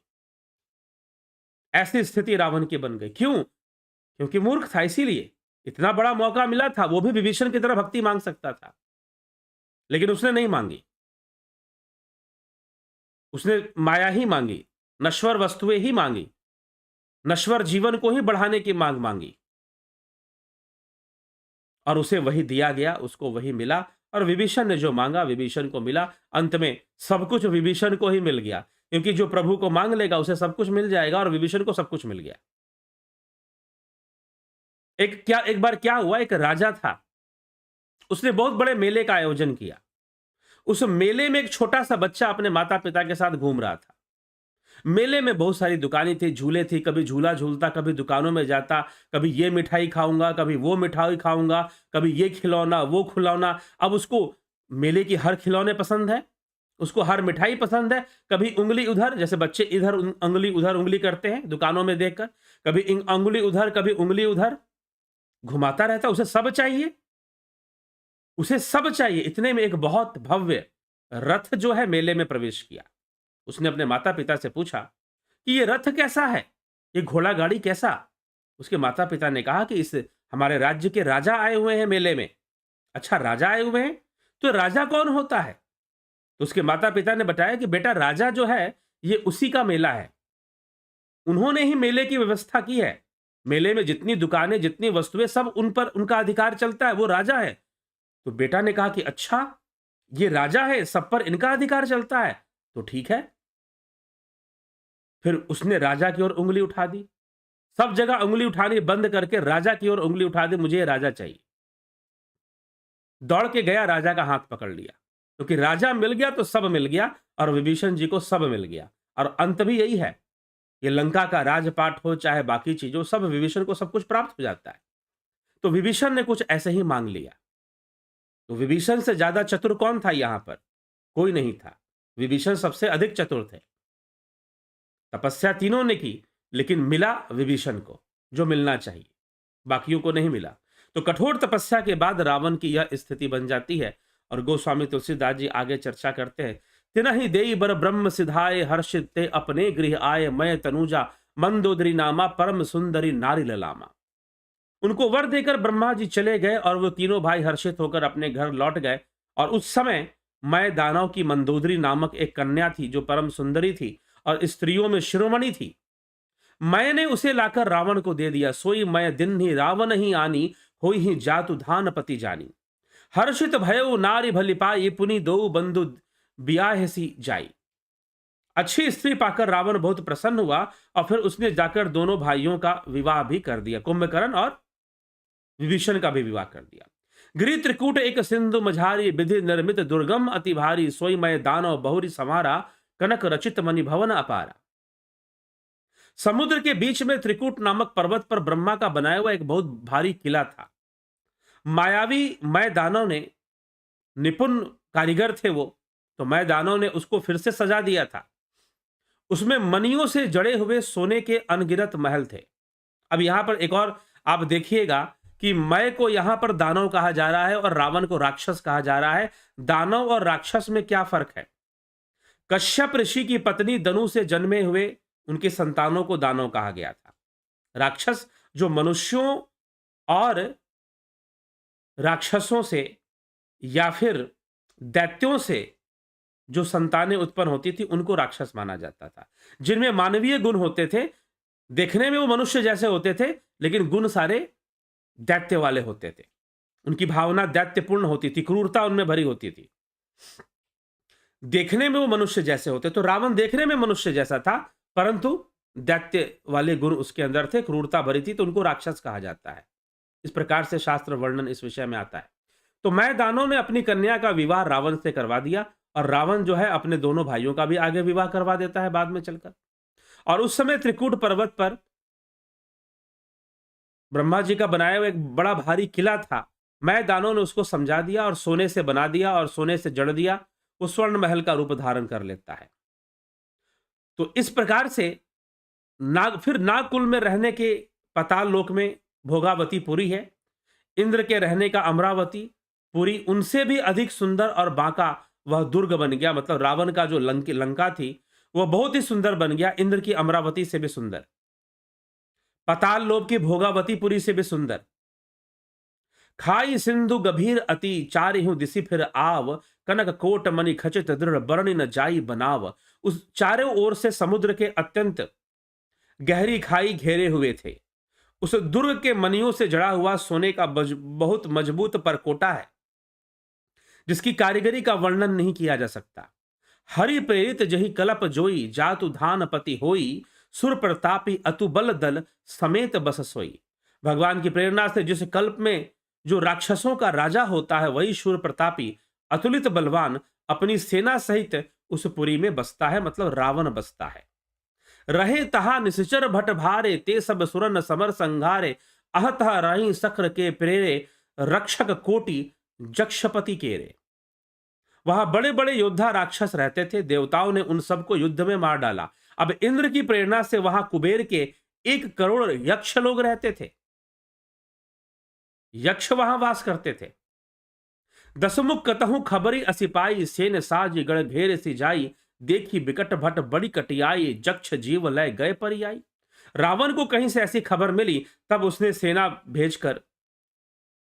ऐसी स्थिति रावण की बन गई। क्यों? क्योंकि मूर्ख था, इसीलिए। इतना बड़ा मौका मिला था, वो भी विभीषण की तरह भक्ति मांग सकता था, लेकिन उसने नहीं मांगी। उसने माया ही मांगी, नश्वर वस्तुएं ही मांगी, नश्वर जीवन को ही बढ़ाने की मांग मांगी, और उसे वही दिया गया, उसको वही मिला। और विभीषण ने जो मांगा, विभीषण को मिला। अंत में सब कुछ विभीषण को ही मिल गया, क्योंकि जो प्रभु को मांग लेगा उसे सब कुछ मिल जाएगा, और विभीषण को सब कुछ मिल गया। एक बार क्या हुआ, एक राजा था, उसने बहुत बड़े मेले का आयोजन किया। उस मेले में एक छोटा सा बच्चा अपने माता पिता के साथ घूम रहा था। मेले में बहुत सारी दुकानें थी, झूले थी, कभी झूला झूलता, कभी दुकानों में जाता, कभी ये मिठाई खाऊंगा, कभी वो मिठाई खाऊंगा, कभी ये खिलौना, वो खिलौना। अब उसको मेले की हर खिलौने पसंद है, उसको हर मिठाई पसंद है। कभी उंगली उधर, जैसे बच्चे इधर उंगली उधर उंगली करते हैं दुकानों में देखकर, कभी उंगली उधर, कभी उंगली उधर घुमाता रहता। उसे सब चाहिए, उसे सब चाहिए। इतने में एक बहुत भव्य रथ जो है मेले में प्रवेश किया। उसने अपने माता पिता से पूछा कि ये रथ कैसा है, ये घोड़ा गाड़ी कैसा? उसके माता पिता ने कहा कि इस हमारे राज्य के राजा आए हुए हैं मेले में। अच्छा, राजा आए हुए हैं? तो राजा कौन होता है? तो उसके माता पिता ने बताया कि बेटा, राजा जो है ये उसी का मेला है, उन्होंने ही मेले की व्यवस्था की है। मेले में जितनी दुकानें, जितनी वस्तुएं, सब उन पर उनका अधिकार चलता है, वो राजा है। तो बेटा ने कहा कि अच्छा, ये राजा है, सब पर इनका अधिकार चलता है, तो ठीक है। फिर उसने राजा की ओर उंगली उठा दी, सब जगह उंगली उठानी बंद करके राजा की ओर उंगली उठा दी, मुझे ये राजा चाहिए। दौड़ के गया, राजा का हाथ पकड़ लिया, क्योंकि राजा मिल गया तो सब मिल गया, और विभीषण जी को सब मिल गया। और अंत भी यही है, ये लंका का राजपाट हो चाहे बाकी चीजों, सब विभीषण को सब कुछ प्राप्त हो जाता है। तो विभीषण ने कुछ ऐसे ही मांग लिया। तो विभीषण से ज्यादा चतुर कौन था यहां पर? कोई नहीं था। विभीषण सबसे अधिक चतुर थे। तपस्या तीनों ने की, लेकिन मिला विभीषण को जो मिलना चाहिए, बाकियों को नहीं मिला। तो कठोर तपस्या के बाद रावण की यह स्थिति बन जाती है। और गोस्वामी तुलसीदास जी आगे चर्चा करते हैं, तिनहि देई बर ब्रह्म सिधाए, हर्षित ते अपने गृह आए, मय तनुजा मंदोदरी नामा, परम सुंदरी नारी ललामा। उनको वर देकर ब्रह्मा जी चले गए, और वो तीनों भाई हर्षित होकर अपने घर लौट गए। और उस समय मय दानव की मंदोदरी नामक एक कन्या थी, जो परम सुंदरी थी और स्त्रियों में शिरोमणि थी। मैंने उसे लाकर रावण को दे दिया। सोई मैं दिन ही रावण ही आनी, होई ही जातु धान पति जानी। हर्षित भयो नारी भली पाई, पुनि दो बंधु ब्याहसी जाई। अच्छी स्त्री पाकर रावण बहुत प्रसन्न हुआ, और फिर उसने जाकर दोनों भाइयों का विवाह भी कर दिया, कुंभकर्ण और विभीषण का भी विवाह कर दिया। गिरि त्रिकूट एक सिंधु मझारी, विधि निर्मित दुर्गम अति भारी, सोई मय दानव बहुरी समारा, कनक रचित मणि भवन अपारा। समुद्र के बीच में त्रिकूट नामक पर्वत पर ब्रह्मा का बनाया हुआ एक बहुत भारी किला था। मायावी मय दानव ने, निपुण कारीगर थे वो, तो मय दानव ने उसको फिर से सजा दिया था। उसमें मणियों से जड़े हुए सोने के अनगिनत महल थे। अब यहां पर एक और आप देखिएगा कि मय को यहां पर दानव कहा जा रहा है और रावण को राक्षस कहा जा रहा है। दानव और राक्षस में क्या फर्क है? कश्यप ऋषि की पत्नी दनु से जन्मे हुए उनके संतानों को दानव कहा गया था। राक्षस जो मनुष्यों और राक्षसों से या फिर दैत्यों से जो संतानें उत्पन्न होती थी, उनको राक्षस माना जाता था। जिनमें मानवीय गुण होते थे, देखने में वो मनुष्य जैसे होते थे, लेकिन गुण सारे दैत्य वाले होते थे। उनकी भावना दैत्यपूर्ण होती थी, क्रूरता उनमें भरी होती थी। देखने में वो मनुष्य जैसे होते, तो रावण देखने में मनुष्य जैसा था, परंतु दैत्य वाले गुण उसके अंदर थे, क्रूरता भरी थी, तो उनको राक्षस कहा जाता है। इस प्रकार से शास्त्र वर्णन इस विषय में आता है। तो मय दानव ने अपनी कन्या का विवाह रावण से करवा दिया, और रावण जो है अपने दोनों भाइयों का भी आगे विवाह करवा देता है बाद में चलकर। और उस समय त्रिकूट पर्वत पर ब्रह्मा जी का बनाया हुआ एक बड़ा भारी किला था। मय दानव ने उसको समझा दिया और सोने से बना दिया और सोने से जड़ दिया। वो स्वर्ण महल का रूप धारण कर लेता है। तो इस प्रकार से फिर नागकुल में रहने के पाताल लोक में भोगावती पुरी है। इंद्र के रहने का अमरावती पुरी उनसे भी अधिक सुंदर और बांका वह दुर्ग बन गया। मतलब रावण का जो लंका थी वह बहुत ही सुंदर बन गया, इंद्र की अमरावती से भी सुंदर। पाताल लोक की भोगावती पुरी से भी सुंदर। खाई सिंधु गभीर अति चारिहु दिसि फिर आव, कनक कोट मणि खचित दृढ़ बरणी न जाई बनाव। उस चारों ओर से समुद्र के अत्यंत गहरी खाई घेरे हुए थे। उस दुर्ग के मणियों से जड़ा हुआ सोने का बहुत मजबूत परकोटा है, जिसकी कारीगरी का वर्णन नहीं किया जा सकता। हरि प्रेरित जही कलप जोई, जातु धान पति होई, सुर प्रतापी अतुबल दल समेत बस सोई। भगवान की प्रेरणा से जिस कल्प में जो राक्षसों का राजा होता है, वही शूर प्रतापी अतुलित बलवान अपनी सेना सहित उस पुरी में बसता है, मतलब रावण बसता है। रहे तहा निश्चर भट भारे, ते सब सुरन समर संघारे, अहतः रही सख्र के प्रेरे, रक्षक कोटि जक्षपति केरे। वहां बड़े बड़े योद्धा राक्षस रहते थे, देवताओं ने उन सबको युद्ध में मार डाला। अब इंद्र की प्रेरणा से वहां कुबेर के 1 करोड़ यक्ष लोग रहते थे, यक्ष वहां वास करते थे। दसमुख कतहु खबरी असिपाई, सेन साज गढ़ घेर सी जाई, देखी बिकट भट बड़ी कटियाई, जक्ष जीव लय गए परियाई। रावण को कहीं से ऐसी खबर मिली, तब उसने सेना भेजकर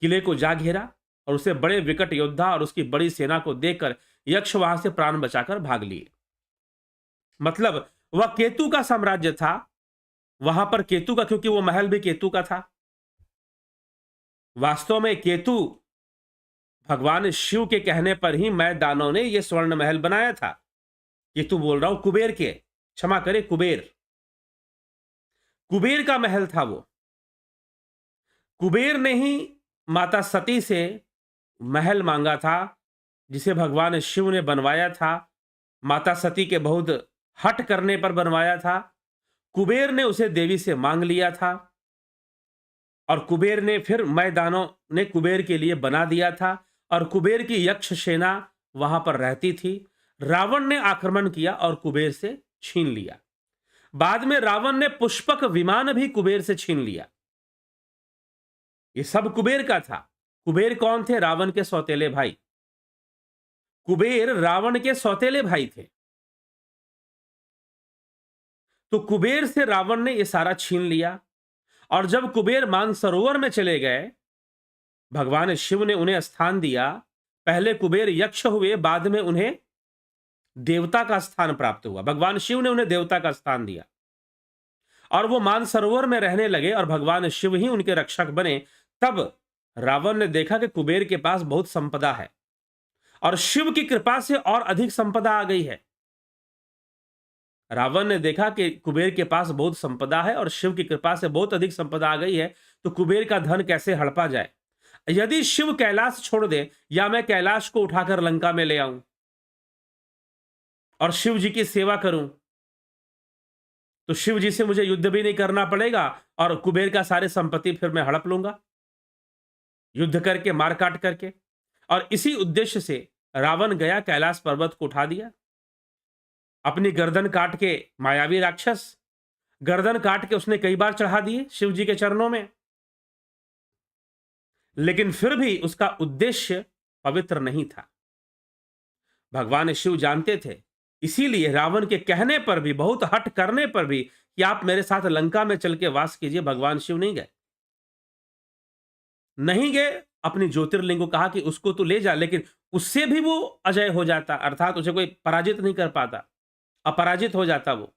किले को जा घेरा और उसे बड़े विकट योद्धा और उसकी बड़ी सेना को देखकर यक्ष वहां से प्राण बचाकर भाग लिए। मतलब वह केतु का साम्राज्य था, वहां पर केतु का, क्योंकि वो महल भी केतु का था। वास्तव में केतु भगवान शिव के कहने पर ही मैं दानव ने यह स्वर्ण महल बनाया था। केतु बोल रहा हूं कुबेर के, क्षमा करे, कुबेर का महल था वो। कुबेर ने ही माता सती से महल मांगा था, जिसे भगवान शिव ने बनवाया था। माता सती के बहुत हट करने पर बनवाया था। कुबेर ने उसे देवी से मांग लिया था और कुबेर ने फिर मैदानों ने कुबेर के लिए बना दिया था और कुबेर की यक्ष सेना वहां पर रहती थी। रावण ने आक्रमण किया और कुबेर से छीन लिया। बाद में रावण ने पुष्पक विमान भी कुबेर से छीन लिया। ये सब कुबेर का था। कुबेर कौन थे? रावण के सौतेले भाई। कुबेर रावण के सौतेले भाई थे। तो कुबेर से रावण ने यह सारा छीन लिया और जब कुबेर मानसरोवर में चले गए, भगवान शिव ने उन्हें स्थान दिया। पहले कुबेर यक्ष हुए, बाद में उन्हें देवता का स्थान प्राप्त हुआ। भगवान शिव ने उन्हें देवता का स्थान दिया और वो मानसरोवर में रहने लगे और भगवान शिव ही उनके रक्षक बने। तब रावण ने देखा कि कुबेर के पास बहुत संपदा है और शिव की कृपा से और अधिक संपदा आ गई है। रावण ने देखा कि कुबेर के पास बहुत संपदा है और शिव की कृपा से बहुत अधिक संपदा आ गई है, तो कुबेर का धन कैसे हड़पा जाए। यदि शिव कैलाश छोड़ दे या मैं कैलाश को उठाकर लंका में ले आऊं और शिव जी की सेवा करूं, तो शिव जी से मुझे युद्ध भी नहीं करना पड़ेगा और कुबेर का सारे संपत्ति फिर मैं हड़प लूंगा युद्ध करके, मार काट करके। और इसी उद्देश्य से रावण गया, कैलाश पर्वत को उठा दिया। अपनी गर्दन काट के, मायावी राक्षस, गर्दन काट के उसने कई बार चढ़ा दिए शिव जी के चरणों में, लेकिन फिर भी उसका उद्देश्य पवित्र नहीं था। भगवान शिव जानते थे, इसीलिए रावण के कहने पर भी, बहुत हट करने पर भी कि आप मेरे साथ लंका में चल के वास कीजिए, भगवान शिव नहीं गए। अपनी ज्योतिर्लिंग को कहा कि उसको तो ले जा, लेकिन उससे भी वो अजय हो जाता, अर्थात उसे कोई पराजित नहीं कर पाता, अपराजित हो जाता वो।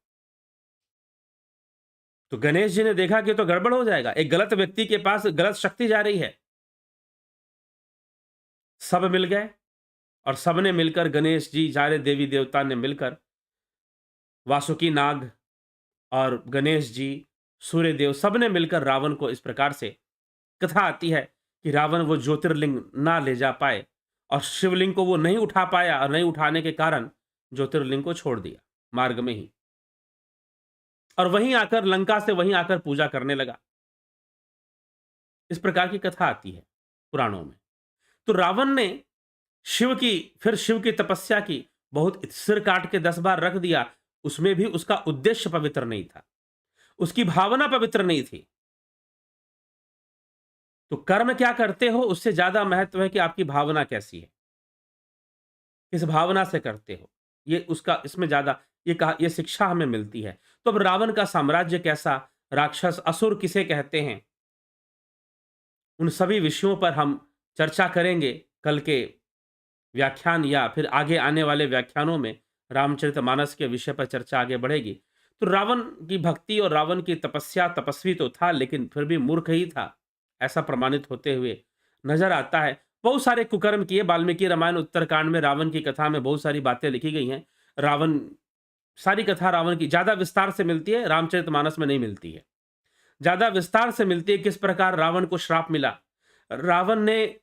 तो गणेश जी ने देखा कि तो गड़बड़ हो जाएगा, एक गलत व्यक्ति के पास गलत शक्ति जा रही है। सब मिल गए और सबने मिलकर, गणेश जी, सारे देवी देवता ने मिलकर, वासुकी नाग और गणेश जी, सूर्यदेव, सबने मिलकर रावण को इस प्रकार से, कथा आती है कि रावण वो ज्योतिर्लिंग ना ले जा पाए और शिवलिंग को वो नहीं उठा पाया और नहीं उठाने के कारण ज्योतिर्लिंग को छोड़ दिया मार्ग में ही, और वहीं आकर, लंका से वहीं आकर पूजा करने लगा। इस प्रकार की कथा आती है पुराणों में। तो रावण ने फिर शिव की तपस्या की, बहुत सिर काट के 10 बार रख दिया, उसमें भी उसका उद्देश्य पवित्र नहीं था, उसकी भावना पवित्र नहीं थी। तो कर्म क्या करते हो उससे ज्यादा महत्व है कि आपकी भावना कैसी है, किस भावना से करते हो, ये उसका, इसमें ज्यादा ये शिक्षा हमें मिलती है। तो अब रावण का साम्राज्य कैसा, राक्षस, असुर किसे कहते हैं, उन सभी विषयों पर हम चर्चा करेंगे कल के व्याख्यान या फिर आगे आने वाले व्याख्यानों में। रामचरितमानस के विषय पर चर्चा आगे बढ़ेगी। तो रावण की भक्ति और रावण की तपस्या, तपस्वी तो था लेकिन फिर भी मूर्ख ही था, ऐसा प्रमाणित होते हुए नजर आता है। बहुत सारे कुकर्म किए। वाल्मीकि रामायण उत्तरकांड में रावण की कथा में बहुत सारी बातें लिखी गई हैं। रावण, सारी कथा रावण की ज्यादा विस्तार से मिलती है, रामचरितमानस में नहीं मिलती है। ज्यादा विस्तार से मिलती है किस प्रकार रावण को श्राप मिला। रावण ने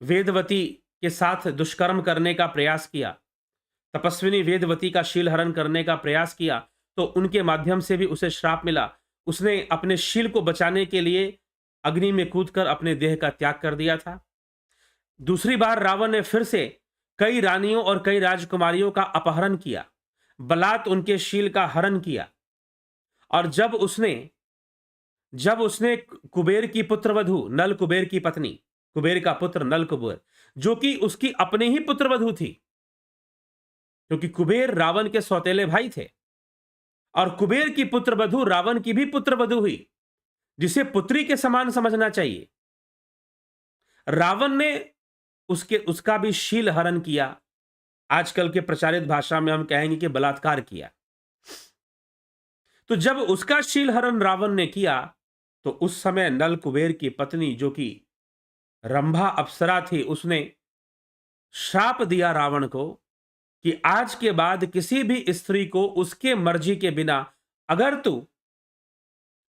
वेदवती के साथ दुष्कर्म करने का प्रयास किया, तपस्विनी वेदवती का शील हरण करने का प्रयास किया, तो उनके माध्यम से भी उसे श्राप मिला। उसने अपने शील को बचाने के लिए अग्नि में कूदकर अपने देह का त्याग कर दिया था। दूसरी बार रावण ने फिर से कई रानियों और कई राजकुमारियों का अपहरण किया, बलात् उनके शील का हरण किया। और जब उसने कुबेर की पुत्रवधू, नल कुबेर की पत्नी, कुबेर का पुत्र नल कुबेर, जो कि उसकी अपनी ही पुत्रवधू थी, क्योंकि कुबेर रावण के सौतेले भाई थे, और कुबेर की पुत्रवधू रावण की भी पुत्रवधू हुई, जिसे पुत्री के समान समझना चाहिए। रावण ने उसका भी शील हरण किया। आजकल के प्रचारित भाषा में हम कहेंगे कि बलात्कार किया। तो जब उसका शील हरण रावण ने किया, तो उस समय नल कुबेर की पत्नी, जो कि रंभा अप्सरा थी, उसने श्राप दिया रावण को कि आज के बाद किसी भी स्त्री को उसके मर्जी के बिना अगर तू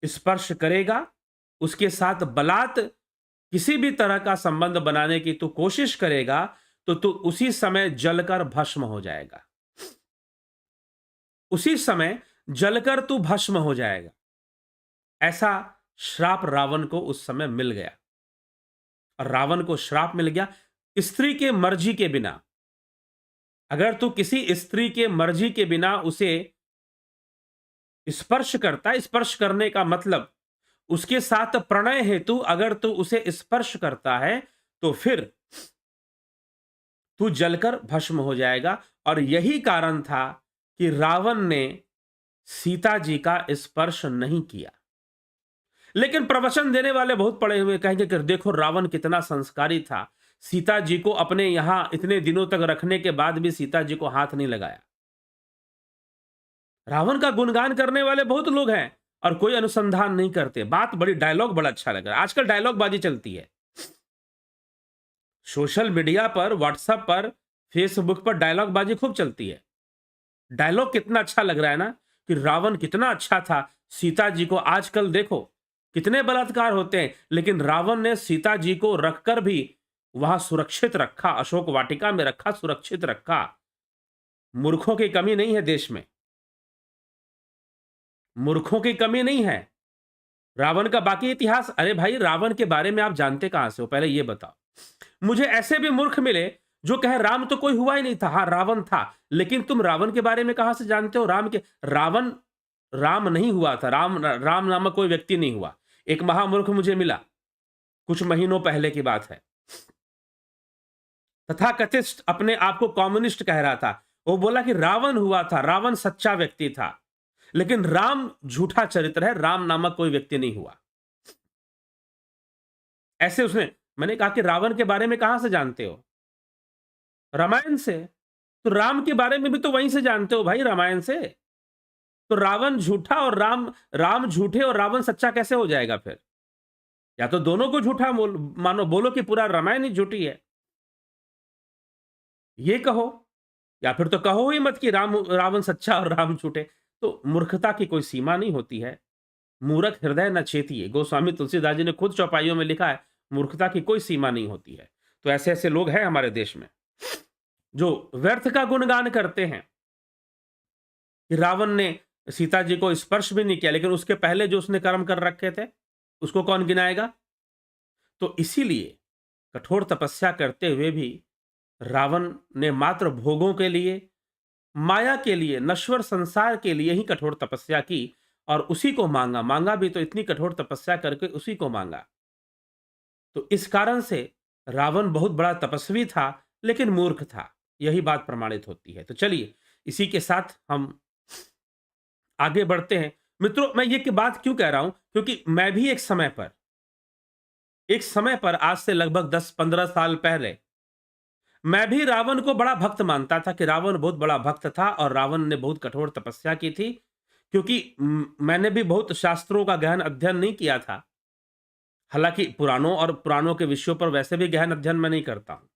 स्पर्श करेगा, उसके साथ बलात् किसी भी तरह का संबंध बनाने की तू कोशिश करेगा, तो तू उसी समय जलकर भस्म हो जाएगा। उसी समय जलकर तू भस्म हो जाएगा। ऐसा श्राप रावण को उस समय मिल गया। और रावण को श्राप मिल गया स्त्री के मर्जी के बिना। अगर तू किसी स्त्री के मर्जी के बिना उसे स्पर्श करता, स्पर्श करने का मतलब उसके साथ प्रणय हेतु अगर तू उसे स्पर्श करता है, तो फिर तू जलकर भस्म हो जाएगा। और यही कारण था कि रावण ने सीता जी का स्पर्श नहीं किया। लेकिन प्रवचन देने वाले बहुत पड़े हुए कहेंगे कि देखो रावण कितना संस्कारी था, सीता जी को अपने यहां इतने दिनों तक रखने के बाद भी सीता जी को हाथ नहीं लगाया। रावण का गुणगान करने वाले बहुत लोग हैं और कोई अनुसंधान नहीं करते। बात बड़ी, डायलॉग बड़ा अच्छा लग रहा है। आजकल डायलॉग बाजी चलती है सोशल मीडिया पर, व्हाट्सएप पर, फेसबुक पर डायलॉग बाजी खूब चलती है। डायलॉग कितना अच्छा लग रहा है ना, कि रावण कितना अच्छा था, सीता जी को, आजकल देखो कितने बलात्कार होते हैं, लेकिन रावण ने सीता जी को रखकर भी वहां सुरक्षित रखा, अशोक वाटिका में रखा, सुरक्षित रखा। मूर्खों की कमी नहीं है देश में, मूर्खों की कमी नहीं है। रावण का बाकी इतिहास, अरे भाई रावण के बारे में आप जानते कहां से हो, पहले यह बताओ। मुझे ऐसे भी मूर्ख मिले जो कहे राम तो कोई हुआ ही नहीं था, हाँ रावण था, लेकिन तुम रावण के बारे में कहां से जानते हो? राम नहीं हुआ था, राम नामक कोई व्यक्ति नहीं हुआ। एक महामूर्ख मुझे मिला, कुछ महीनों पहले की बात है, तथाकथित अपने आप को कम्युनिस्ट कह रहा था। वो बोला कि रावण हुआ था, रावण सच्चा व्यक्ति था, लेकिन राम झूठा चरित्र है, राम नामक कोई व्यक्ति नहीं हुआ। ऐसे उसने, मैंने कहा कि रावण के बारे में कहां से जानते हो? रामायण से। तो राम के बारे में भी तो वहीं से जानते हो भाई, रामायण से। तो रावण झूठा और राम झूठे और रावण सच्चा कैसे हो जाएगा फिर? या तो दोनों को झूठा मानो, बोलो कि पूरा रामायण ही झूठी है, ये कहो, या फिर तो कहो ही मत कि रावण सच्चा और राम झूठे। तो मूर्खता की कोई सीमा नहीं होती है। मूर्ख हृदय न चेतिए, गोस्वामी तुलसीदास जी ने खुद चौपाइयों में लिखा है, मूर्खता की कोई सीमा नहीं होती है। तो ऐसे ऐसे लोग हैं हमारे देश में जो व्यर्थ का गुणगान करते हैं कि रावण ने सीता जी को स्पर्श भी नहीं किया, लेकिन उसके पहले जो उसने कर्म कर रखे थे उसको कौन गिनाएगा? तो इसीलिए कठोर तपस्या करते हुए भी रावण ने मात्र भोगों के लिए, माया के लिए, नश्वर संसार के लिए ही कठोर तपस्या की और उसी को मांगा भी तो इतनी कठोर तपस्या करके उसी को मांगा। तो इस कारण से रावण बहुत बड़ा तपस्वी था लेकिन मूर्ख था, यही बात प्रमाणित होती है। तो चलिए इसी के साथ हम आगे बढ़ते हैं। मित्रों, मैं ये की बात क्यों कह रहा हूं, क्योंकि मैं भी एक समय पर आज से लगभग 10-15 साल पहले मैं भी रावण को बड़ा भक्त मानता था कि रावण बहुत बड़ा भक्त था और रावण ने बहुत कठोर तपस्या की थी, क्योंकि मैंने भी बहुत शास्त्रों का गहन अध्ययन नहीं किया था। हालांकि पुराणों के विषयों पर वैसे भी गहन अध्ययन मैं नहीं करता हूं।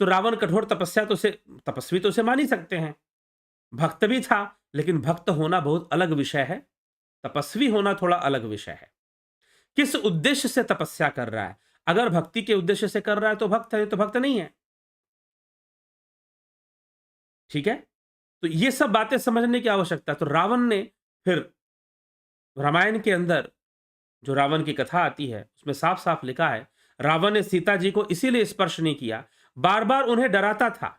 तो रावण कठोर तपस्या तो से तपस्वी तो उसे मान ही सकते हैं, भक्त भी था, लेकिन भक्त होना बहुत अलग विषय है, तपस्वी होना थोड़ा अलग विषय है। किस उद्देश्य से तपस्या कर रहा है? अगर भक्ति के उद्देश्य से कर रहा है तो भक्त है, तो भक्त नहीं है। ठीक है? तो ये सब बातें समझने की आवश्यकता है। तो रावण ने फिर रामायण के अंदर जो रावण की कथा आती है, उसमें साफ-साफ लिखा है, रावण ने सीता जी को इसीलिए स्पर्श नहीं किया, बार-बार उन्हें डराता था।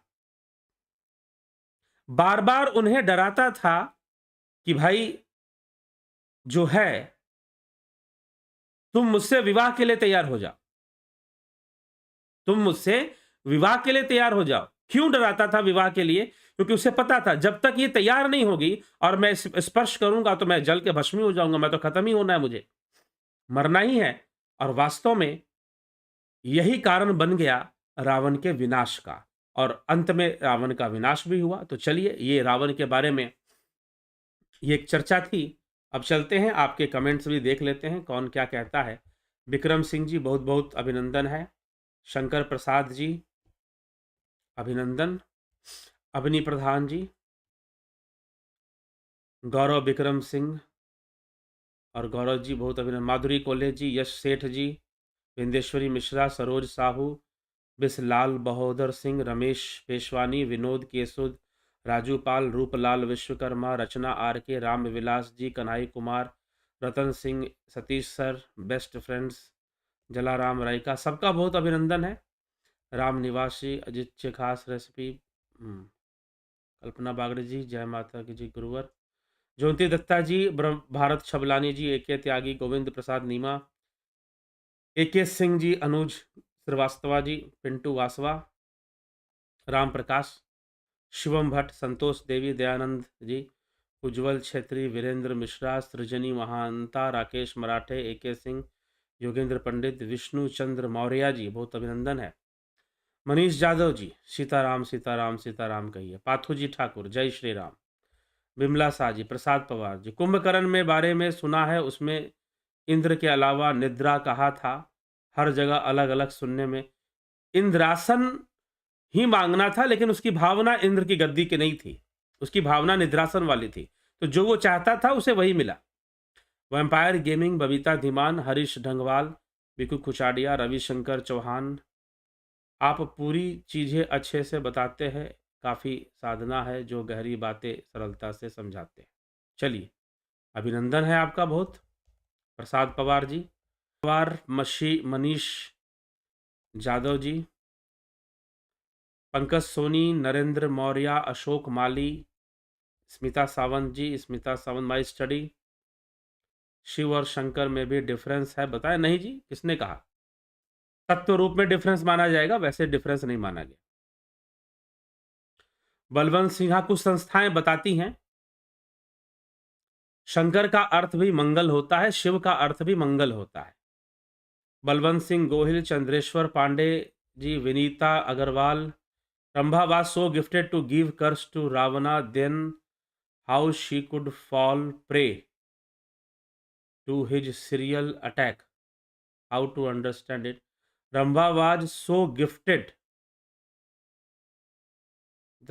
बार-बार उन्हें डराता था कि भाई जो है, तुम मुझसे विवाह के लिए तैयार हो जाओ। तुम मुझसे विवाह के लिए तैयार हो जाओ। क्यों डराता था विवाह के लिए? क्योंकि उसे पता था जब तक ये तैयार नहीं होगी और मैं स्पर्श करूंगा तो मैं जल के भस्मी हो जाऊंगा, मैं तो खत्म ही होना है, मुझे मरना ही है। और वास्तव में यही कारण बन गया रावण के विनाश का, और अंत में रावण का विनाश भी हुआ। तो चलिए, ये रावण के बारे में ये एक चर्चा थी। अब चलते हैं, आपके कमेंट्स भी देख लेते हैं कौन क्या कहता है। विक्रम सिंह जी, बहुत बहुत अभिनंदन है। शंकर प्रसाद जी, अभिनंदन। अवनी प्रधान जी, गौरव विक्रम सिंह और गौरव जी बहुत अभिनंदन। माधुरी Kolhe ji, Yash Seth ji, Vindeshwari Mishra, Saroj Sahu, Bislal Bahadur Singh, Ramesh Peshwani, Vinod Kesud, Raju Pal, Ruplal Vishwakarma, Rachna R K, Ram Vilas ji, Kanhai Kumar, Ratan Singh, Satish sir, best friends, Jalaram Rayka, सबका बहुत अभिनंदन है। राम निवासी, अजित खास रेसिपी, कल्पना बागड़े जी, जय माता की जी, गुरुवर, ज्योति दत्ता जी, भारत छबलानी जी, एके त्यागी, गोविंद प्रसाद नीमा, एके सिंह जी, अनुज श्रीवास्तवा जी, पिंटू वासवा, राम प्रकाश, शिवम भट्ट, संतोष देवी, दयानंद जी, उज्जवल छेत्री, वीरेंद्र मिश्रा, सृजनी महांता, राकेश मराठे, एके सिंह, योगेंद्र पंडित, विष्णु चंद्र मौर्य जी, बहुत अभिनंदन है। मनीष यादव जी, सीताराम सीताराम सीताराम कहिए। पाथू जी ठाकुर, जय श्री राम। बिमला शाह जी, प्रसाद पवार जी, कुंभकर्ण में बारे में सुना है, उसमें इंद्र के अलावा निद्रा कहा था, हर जगह अलग अलग सुनने में। इंद्रासन ही मांगना था, लेकिन उसकी भावना इंद्र की गद्दी की नहीं थी, उसकी भावना निद्रासन वाली थी। तो जो वो चाहता था उसे वही मिला। वैम्पायर गेमिंग, बबीता धीमान, हरीश ढंगवाल, बिकू खुचाडिया, रविशंकर चौहान, आप पूरी चीजें अच्छे से बताते हैं, काफी साधना है जो गहरी बातें सरलता से समझाते हैं। चलिए, अभिनंदन है आपका बहुत। प्रसाद पवार जी, पवार, मनीष जादव जी, पंकज सोनी, नरेंद्र मौर्य, अशोक माली, स्मिता सावंत जी, स्मिता सावंत, माई स्टडी, शिव और शंकर में भी डिफरेंस है, बताएं। नहीं जी, किसने कहा? तत्व रूप में डिफरेंस माना जाएगा, वैसे डिफरेंस नहीं माना गया। बलवंत सिन्हा, कुछ संस्थाएं बताती हैं शंकर का अर्थ भी मंगल होता है, शिव का अर्थ भी मंगल होता है। Balwant Singh Gohil, Chandreshwar Pandey ji, Vinita Agarwal, Rambha was so gifted to give curse to Ravana, then how she could fall prey to his serial attack? How to understand it? Rambha was so gifted,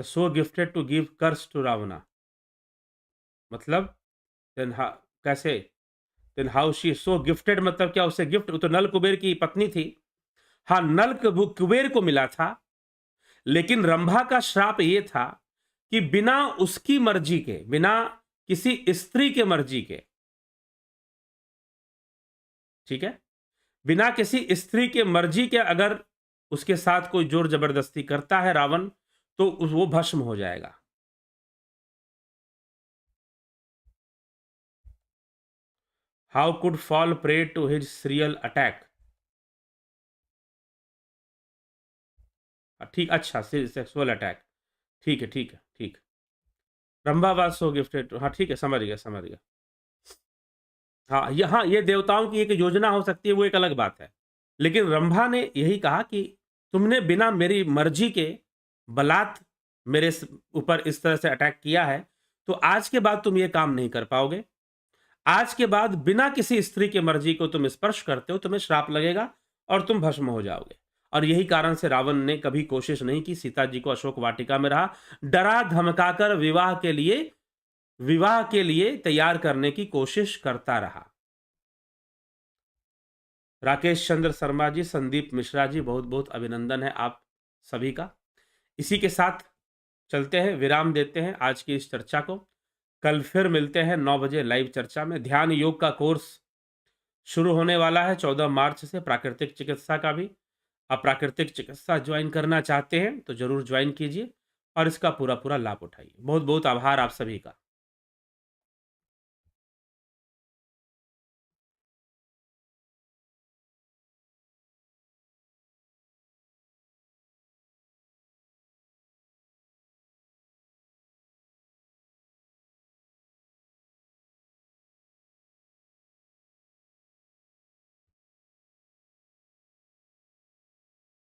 so gifted to give curse to Ravana. मतलब then कैसे? Then how she so gifted मतलब क्या? उसे गिफ्ट, तो नल कुबेर की पत्नी थी। हाँ, नल कुबेर को मिला था, लेकिन रंभा का श्राप ये था कि बिना उसकी मर्जी के, बिना किसी स्त्री के मर्जी के, ठीक है, बिना किसी स्त्री के मर्जी के अगर उसके साथ कोई जोर जबरदस्ती करता है रावण, तो वो भस्म हो जाएगा। How could fall prey to his serial attack? ठीक, अच्छा, सेक्सुअल अटैक, ठीक है, ठीक है, ठीक। रंभा वाज सो गिफ्टेड हाँ, ठीक है, समझ गया, समझ गया। हाँ, ये देवताओं की एक योजना हो सकती है, वो एक अलग बात है। लेकिन रंभा ने यही कहा कि तुमने बिना मेरी मर्ज़ी के बलात् मेरे ऊपर इस तरह से अटैक किया है, तो आज के बाद तुम ये काम नहीं कर पाओगे। आज के बाद बिना किसी स्त्री की मर्ज़ी को तुम स्पर्श करते हो, तुम्हें श्राप लगेगा और तुम भस्म हो जाओगे। और यही कारण से रावण ने कभी कोशिश नहीं की सीता जी को अशोक वाटिका में रहा, डरा-धमकाकर विवाह के लिए तैयार करने की कोशिश करता रहा। राकेश चंद्र शर्मा जी, संदीप मिश्रा जी, बहुत-बहुत अभिनंदन है आप सभी का। इसी के साथ चलते हैं, विराम देते हैं आज की इस चर्चा को। कल फिर मिलते हैं 9 बजे लाइव चर्चा में। ध्यान योग का कोर्स शुरू होने वाला है 14 मार्च से, प्राकृतिक चिकित्सा का भी। आप प्राकृतिक चिकित्सा ज्वाइन करना चाहते हैं तो ज़रूर ज्वाइन कीजिए और इसका पूरा-पूरा लाभ उठाइए। बहुत-बहुत आभार आप सभी का।